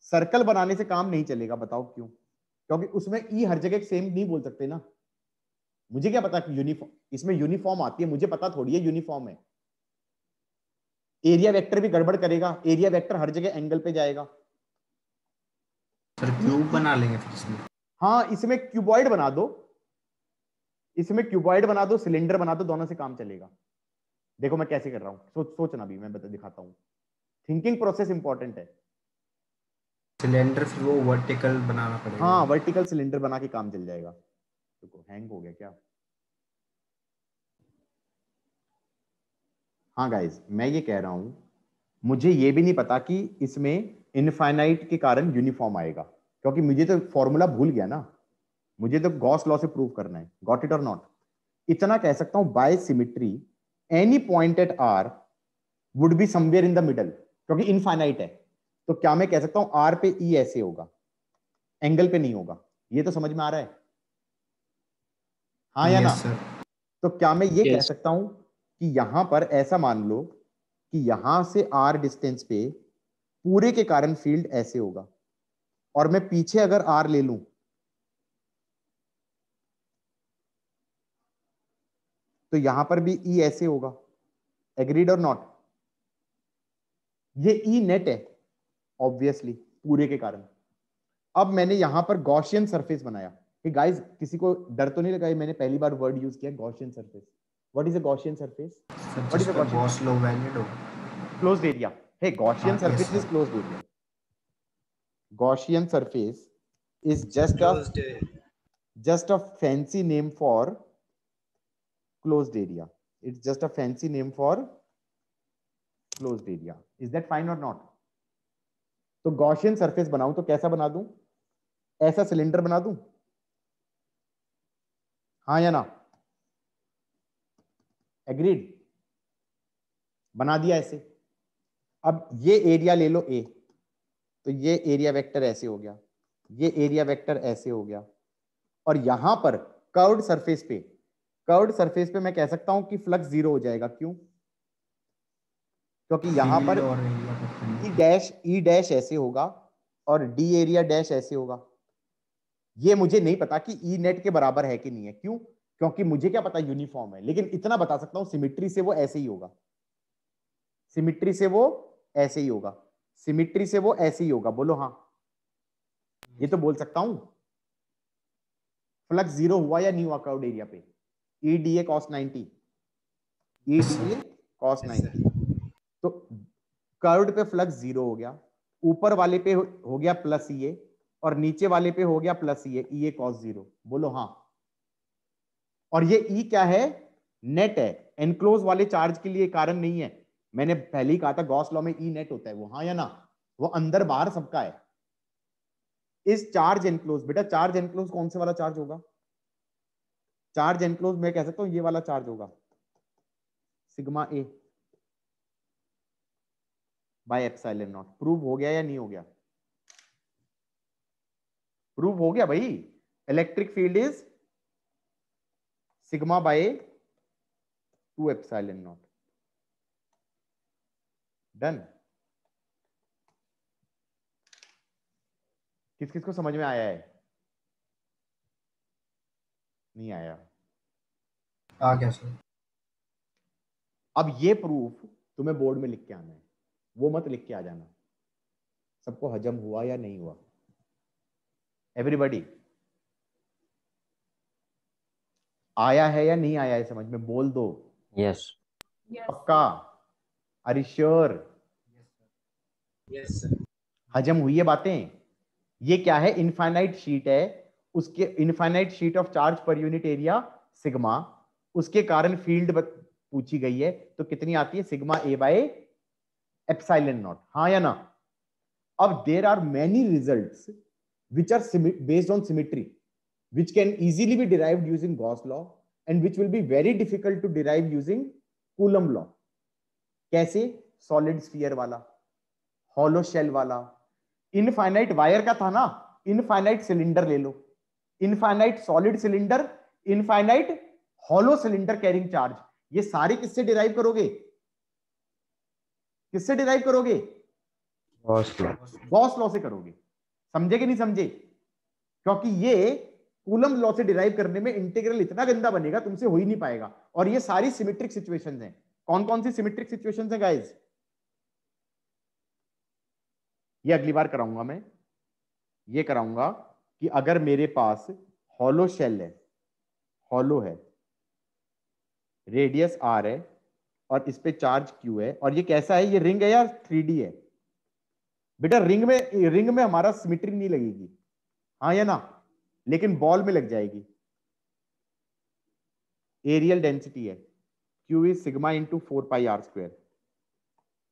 सर्कल बनाने से काम नहीं चलेगा, बताओ क्यों? क्योंकि उसमें ई हर जगह सेम नहीं बोल सकते ना। मुझे क्या पता कि यूनिफॉर्म, इसमें यूनिफॉर्म आती है, मुझे पता थोड़ी है यूनिफॉर्म है। एरिया वेक्टर भी गड़बड़ करेगा, एरिया वेक्टर हर जगह एंगल पे जाएगा। सर क्यूब बना लेंगे फिर इसमें। हाँ, इसमें क्यूबॉइड बना दो, इसमें क्यूबॉइड बना दो, सिलेंडर बना दो, दोनों से काम चलेगा। देखो मैं कैसे कर रहा हूं, सोचना भी, मैं दिखाता हूं। थिंकिंग प्रोसेस इंपॉर्टेंट है। सिलेंडर फिर वो वर्टिकल बनाना पड़ेगा। हाँ, वर्टिकल सिलेंडर बना के काम चल जाएगा। देखो हैंग हो गया क्या? हाँ गाइज, मैं ये कह रहा हूं, मुझे ये भी नहीं पता कि इसमें इनफाइनाइट के कारण यूनिफॉर्म आएगा, क्योंकि मुझे तो फॉर्मूला भूल गया ना, मुझे तो गॉस लॉ से प्रूव करना है। गॉट इट और नॉट? इतना कह सकता हूं, by symmetry any point at R would be somewhere in the middle, क्योंकि इनफाइनाइट है। तो क्या मैं कह सकता हूं आर पे ई ऐसे होगा, एंगल पे नहीं होगा? ये तो समझ में आ रहा है, हाँ या ना? तो क्या मैं ये कह सकता हूं कि यहां पर ऐसा मान लो कि यहां से आर डिस्टेंस पे पूरे के कारण फील्ड ऐसे होगा, और मैं पीछे अगर आर ले लूं तो यहां पर भी ई ऐसे होगा। एग्रीड और नॉट? ये ई नेट है ऑब्वियसली पूरे के कारण। अब मैंने यहां पर गॉसियन सरफेस बनाया। कि गाइस किसी को डर तो नहीं लगा, मैंने पहली बार वर्ड यूज किया Gaussian surface. What is a Gaussian surface? What is a Gauss law valid हो, closed area. Hey, Gaussian surface is closed area. Gaussian surface is just a fancy name for closed area. It's just a fancy name for closed area. Is that fine or not? तो Gaussian surface बनाऊं तो कैसा बना दूं? ऐसा cylinder बना दूं, हाँ या ना? एग्रीड? बना दिया ऐसे। अब ये एरिया ले लो ए, तो ये एरिया वेक्टर ऐसे हो गया, ये एरिया वेक्टर ऐसे हो गया, और यहां पर कर्व्ड सरफेस पे, कर्व्ड सरफेस पे मैं कह सकता हूं कि फ्लक्स 0 हो जाएगा। क्यों? क्योंकि यहां पर ई डैश ऐसे होगा और डी एरिया डैश ऐसे होगा। ये मुझे नहीं पता कि ई नेट के बराबर है कि नहीं है। क्यों? क्योंकि मुझे क्या पता यूनिफॉर्म है, लेकिन इतना बता सकता हूं सिमिट्री से वो ऐसे ही होगा, सिमिट्री से वो ऐसे ही होगा, सिमिट्री से वो ऐसे ही होगा। बोलो हाँ, ये तो बोल सकता हूं। फ्लक्स 0 हुआ या नहीं हुआ कर्व्ड एरिया पे? E D A cos 90, E D A cos 90। तो कर्व्ड पे फ्लक्स 0 हो गया, ऊपर वाले पे हो गया प्लस ई ए, और नीचे वाले पे हो गया प्लस ई ए कॉस 0। बोलो हाँ। और ये ई क्या है? नेट है, एनक्लोज वाले चार्ज के लिए कारण नहीं है। मैंने पहले ही कहा था गॉस लॉ में ई नेट होता है वो, हाँ या ना? वो अंदर बाहर सबका है। इस चार्ज एनक्लोज, बेटा चार्ज एनक्लोज कौन से वाला चार्ज होगा? चार्ज एनक्लोज मैं कह सकता हूं ये वाला चार्ज होगा, sigma A by epsilon not. Prove हो गया या नहीं हो गया? प्रूव हो गया भाई। Electric field is sigma bye 2 epsilon not. Done. किस किस को समझ में आया है? नहीं आया? आ गया सर। अब ये प्रूफ तुम्हें बोर्ड में लिख के आना है, वो मत लिख के आ जाना। सबको हजम हुआ या नहीं हुआ? एवरीबॉडी आया है या नहीं आया है समझ में? बोल दो। यस पक्का? Are you sure? Yes sir. हजम हुई है बातें? ये क्या है? इनफाइनाइट शीट है, उसके infinite sheet of charge per unit area sigma, उसके कारण फील्ड पूछी गई है, तो कितनी आती है? Sigma A by epsilon naught. हाँ या ना? अब there are many results which are based on symmetry, which can easily be derived using Gauss law and which will be very difficult to derive using Coulomb law. कैसे? Solid sphere वाला, hollow shell वाला, infinite wire का था ना, infinite cylinder ले लो, infinite solid cylinder, infinite hollow cylinder carrying charge, ये सारे किससे डिराइव करोगे? किससे डिराइव करोगे? गॉस लॉ से करोगे। समझे कि नहीं समझे? क्योंकि ये कूलम लॉ से डिराइव करने में इंटीग्रल इतना गंदा बनेगा तुमसे हो ही नहीं पाएगा। और ये सारी सिमेट्रिक सिचुएशंस हैं। कौन कौन सी सिमेट्रिक सिचुएशंस हैं गाइस? ये अगली बार कराऊंगा मैं। ये कराऊंगा कि अगर मेरे पास हॉलो शेल है, हॉलो है, रेडियस r है और इस पे चार्ज q है, और ये कैसा है? ये रिंग है या 3D है? बेटा रिंग में हमारा सिमेट्री नहीं लगेगी, हाँ या ना? लेकिन बॉल में लग जाएगी। एरियल डेंसिटी है Q is sigma into 4πr²।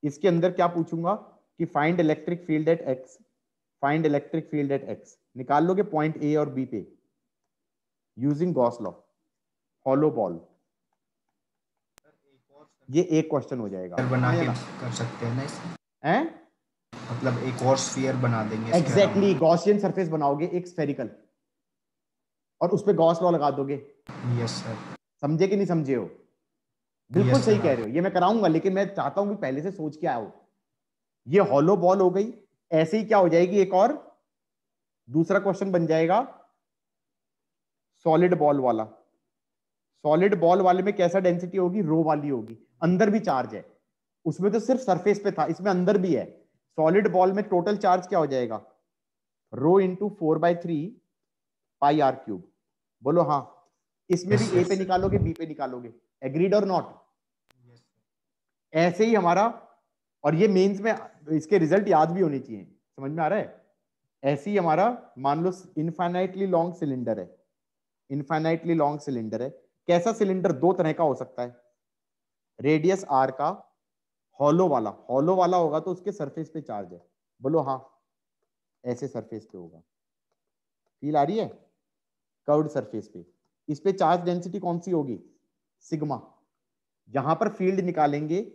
इसके अंदर क्या पूछूंगा कि find electric field at x, find electric field at x। निकाल लोगे पॉइंट A और B पे using Gauss law, hollow ball. ये एक क्वेश्चन हो जाएगा। बना के कर सकते हैं ना हैं? मतलब एक और स्फीयर बना देंगे। एग्जैक्टली, गॉसियन सरफेस बनाओगे एक स्फेरिकल और उस पे गॉस लॉ लगा दोगे। Yes sir. समझे कि नहीं समझे हो? बिल्कुल सही कह रहे हो। ये मैं कराऊंगा, लेकिन मैं चाहता हूं कि पहले से सोच के आओ। ये हॉलो बॉल हो गई। ऐसे ही क्या हो जाएगी? एक और दूसरा क्वेश्चन बन जाएगा सॉलिड बॉल वाला। सॉलिड बॉल वाले में कैसा डेंसिटी होगी? रो वाली होगी। अंदर भी चार्ज है, उसमें तो सिर्फ सरफेस पे था, इसमें अंदर भी है। सॉलिड बॉल में टोटल चार्ज क्या हो जाएगा? Rho into 4/3πr³। बोलो हाँ। इसमें भी ए पे निकालोगे, बी पे निकालोगे। एग्रीड और नॉट? ऐसे ही हमारा, और ये मेंस में इसके रिजल्ट याद भी होने चाहिए। समझ में आ रहा है? ऐसे ही हमारा मान लो इनफाइनाइटली लॉन्ग सिलेंडर है, इनफाइनाइटली लॉन्ग सिलेंडर है। कैसा सिलेंडर? दो तरह का हो सकता है। रेडियस r का हॉलो वाला, हॉलो वाला होगा तो उसके सरफेस पे चार्ज है। बोलो हाँ। ऐसे सरफेस पे होगा, फील आ रही है? कर्व्ड सरफेस पे। इस पे चार्ज डेंसिटी कौन सी होगी? सिग्मा। यहां पर फील्ड निकालेंगे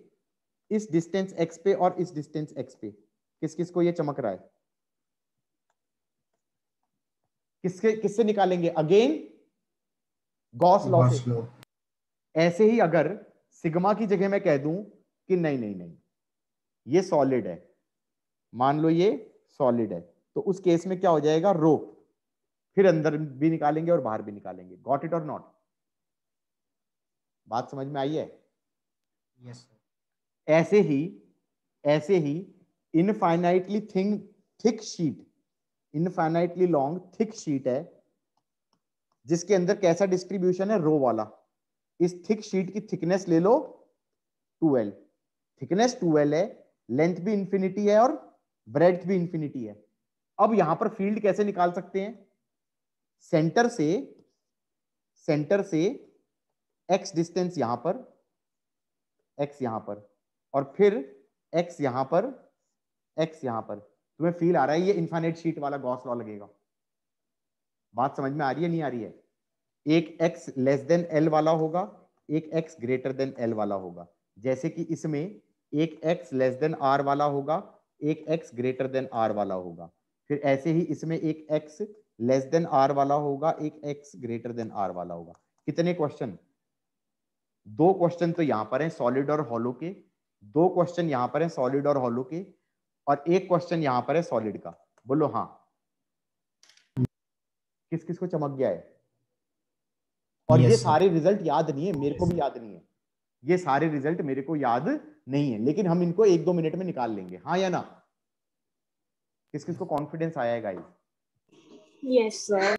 इस डिस्टेंस x पे और इस डिस्टेंस x पे। किस किस को ये चमक रहा है? किससे निकालेंगे? अगेन गॉस लॉ से। ऐसे ही अगर सिग्मा की जगह मैं कह दूं कि नहीं नहीं नहीं, ये सॉलिड है, मान लो ये सॉलिड है, तो उस केस में क्या हो जाएगा? रो। फिर अंदर भी निकालेंगे और बाहर भी निकालेंगे। गॉट इट और नॉट? बात समझ में आई है? Yes sir. ऐसे ही infinitely thick sheet, infinitely long thick sheet है जिसके अंदर कैसा डिस्ट्रीब्यूशन है? रो वाला। इस थिक शीट की थिकनेस ले लो 2L। थिकनेस 2L है, लेंथ भी इंफिनिटी है और ब्रेड्थ भी इंफिनिटी है। अब यहां पर फील्ड कैसे निकाल सकते हैं? सेंटर से x डिस्टेंस यहां पर, x यहां पर, और फिर x यहां पर, x यहां पर। तुम्हें फील आ रहा है? ये इनफाइनाइट शीट वाला गॉस लॉ लगेगा। बात समझ में आ रही है नहीं आ रही है? एक x लेस देन L वाला होगा, एक x ग्रेटर देन L वाला होगा। जैसे कि इसमें एक x लेस देन R वाला होगा, एक x ग्रेटर देन R वाला होगा। फिर ऐसे ही इसमें एक x लेस देन R वाला होगा, एक x ग्रेटर देन R वाला होगा। कितने क्वेश्चन? 2 क्वेश्चन तो यहां पर हैं सॉलिड और हॉलो के, 2 क्वेश्चन यहां पर हैं सॉलिड और हॉलो के, और एक क्वेश्चन यहां पर है सॉलिड का। बोलो हाँ। किस किस को चमक गया है? और ये सारे रिजल्ट याद नहीं है, मेरे को भी याद नहीं है, ये सारे रिजल्ट मेरे को याद नहीं है, लेकिन हम इनको 1-2 मिनट में निकाल लेंगे, हाँ या ना? किस किस को कॉन्फिडेंस आया है गाइस? Yes sir.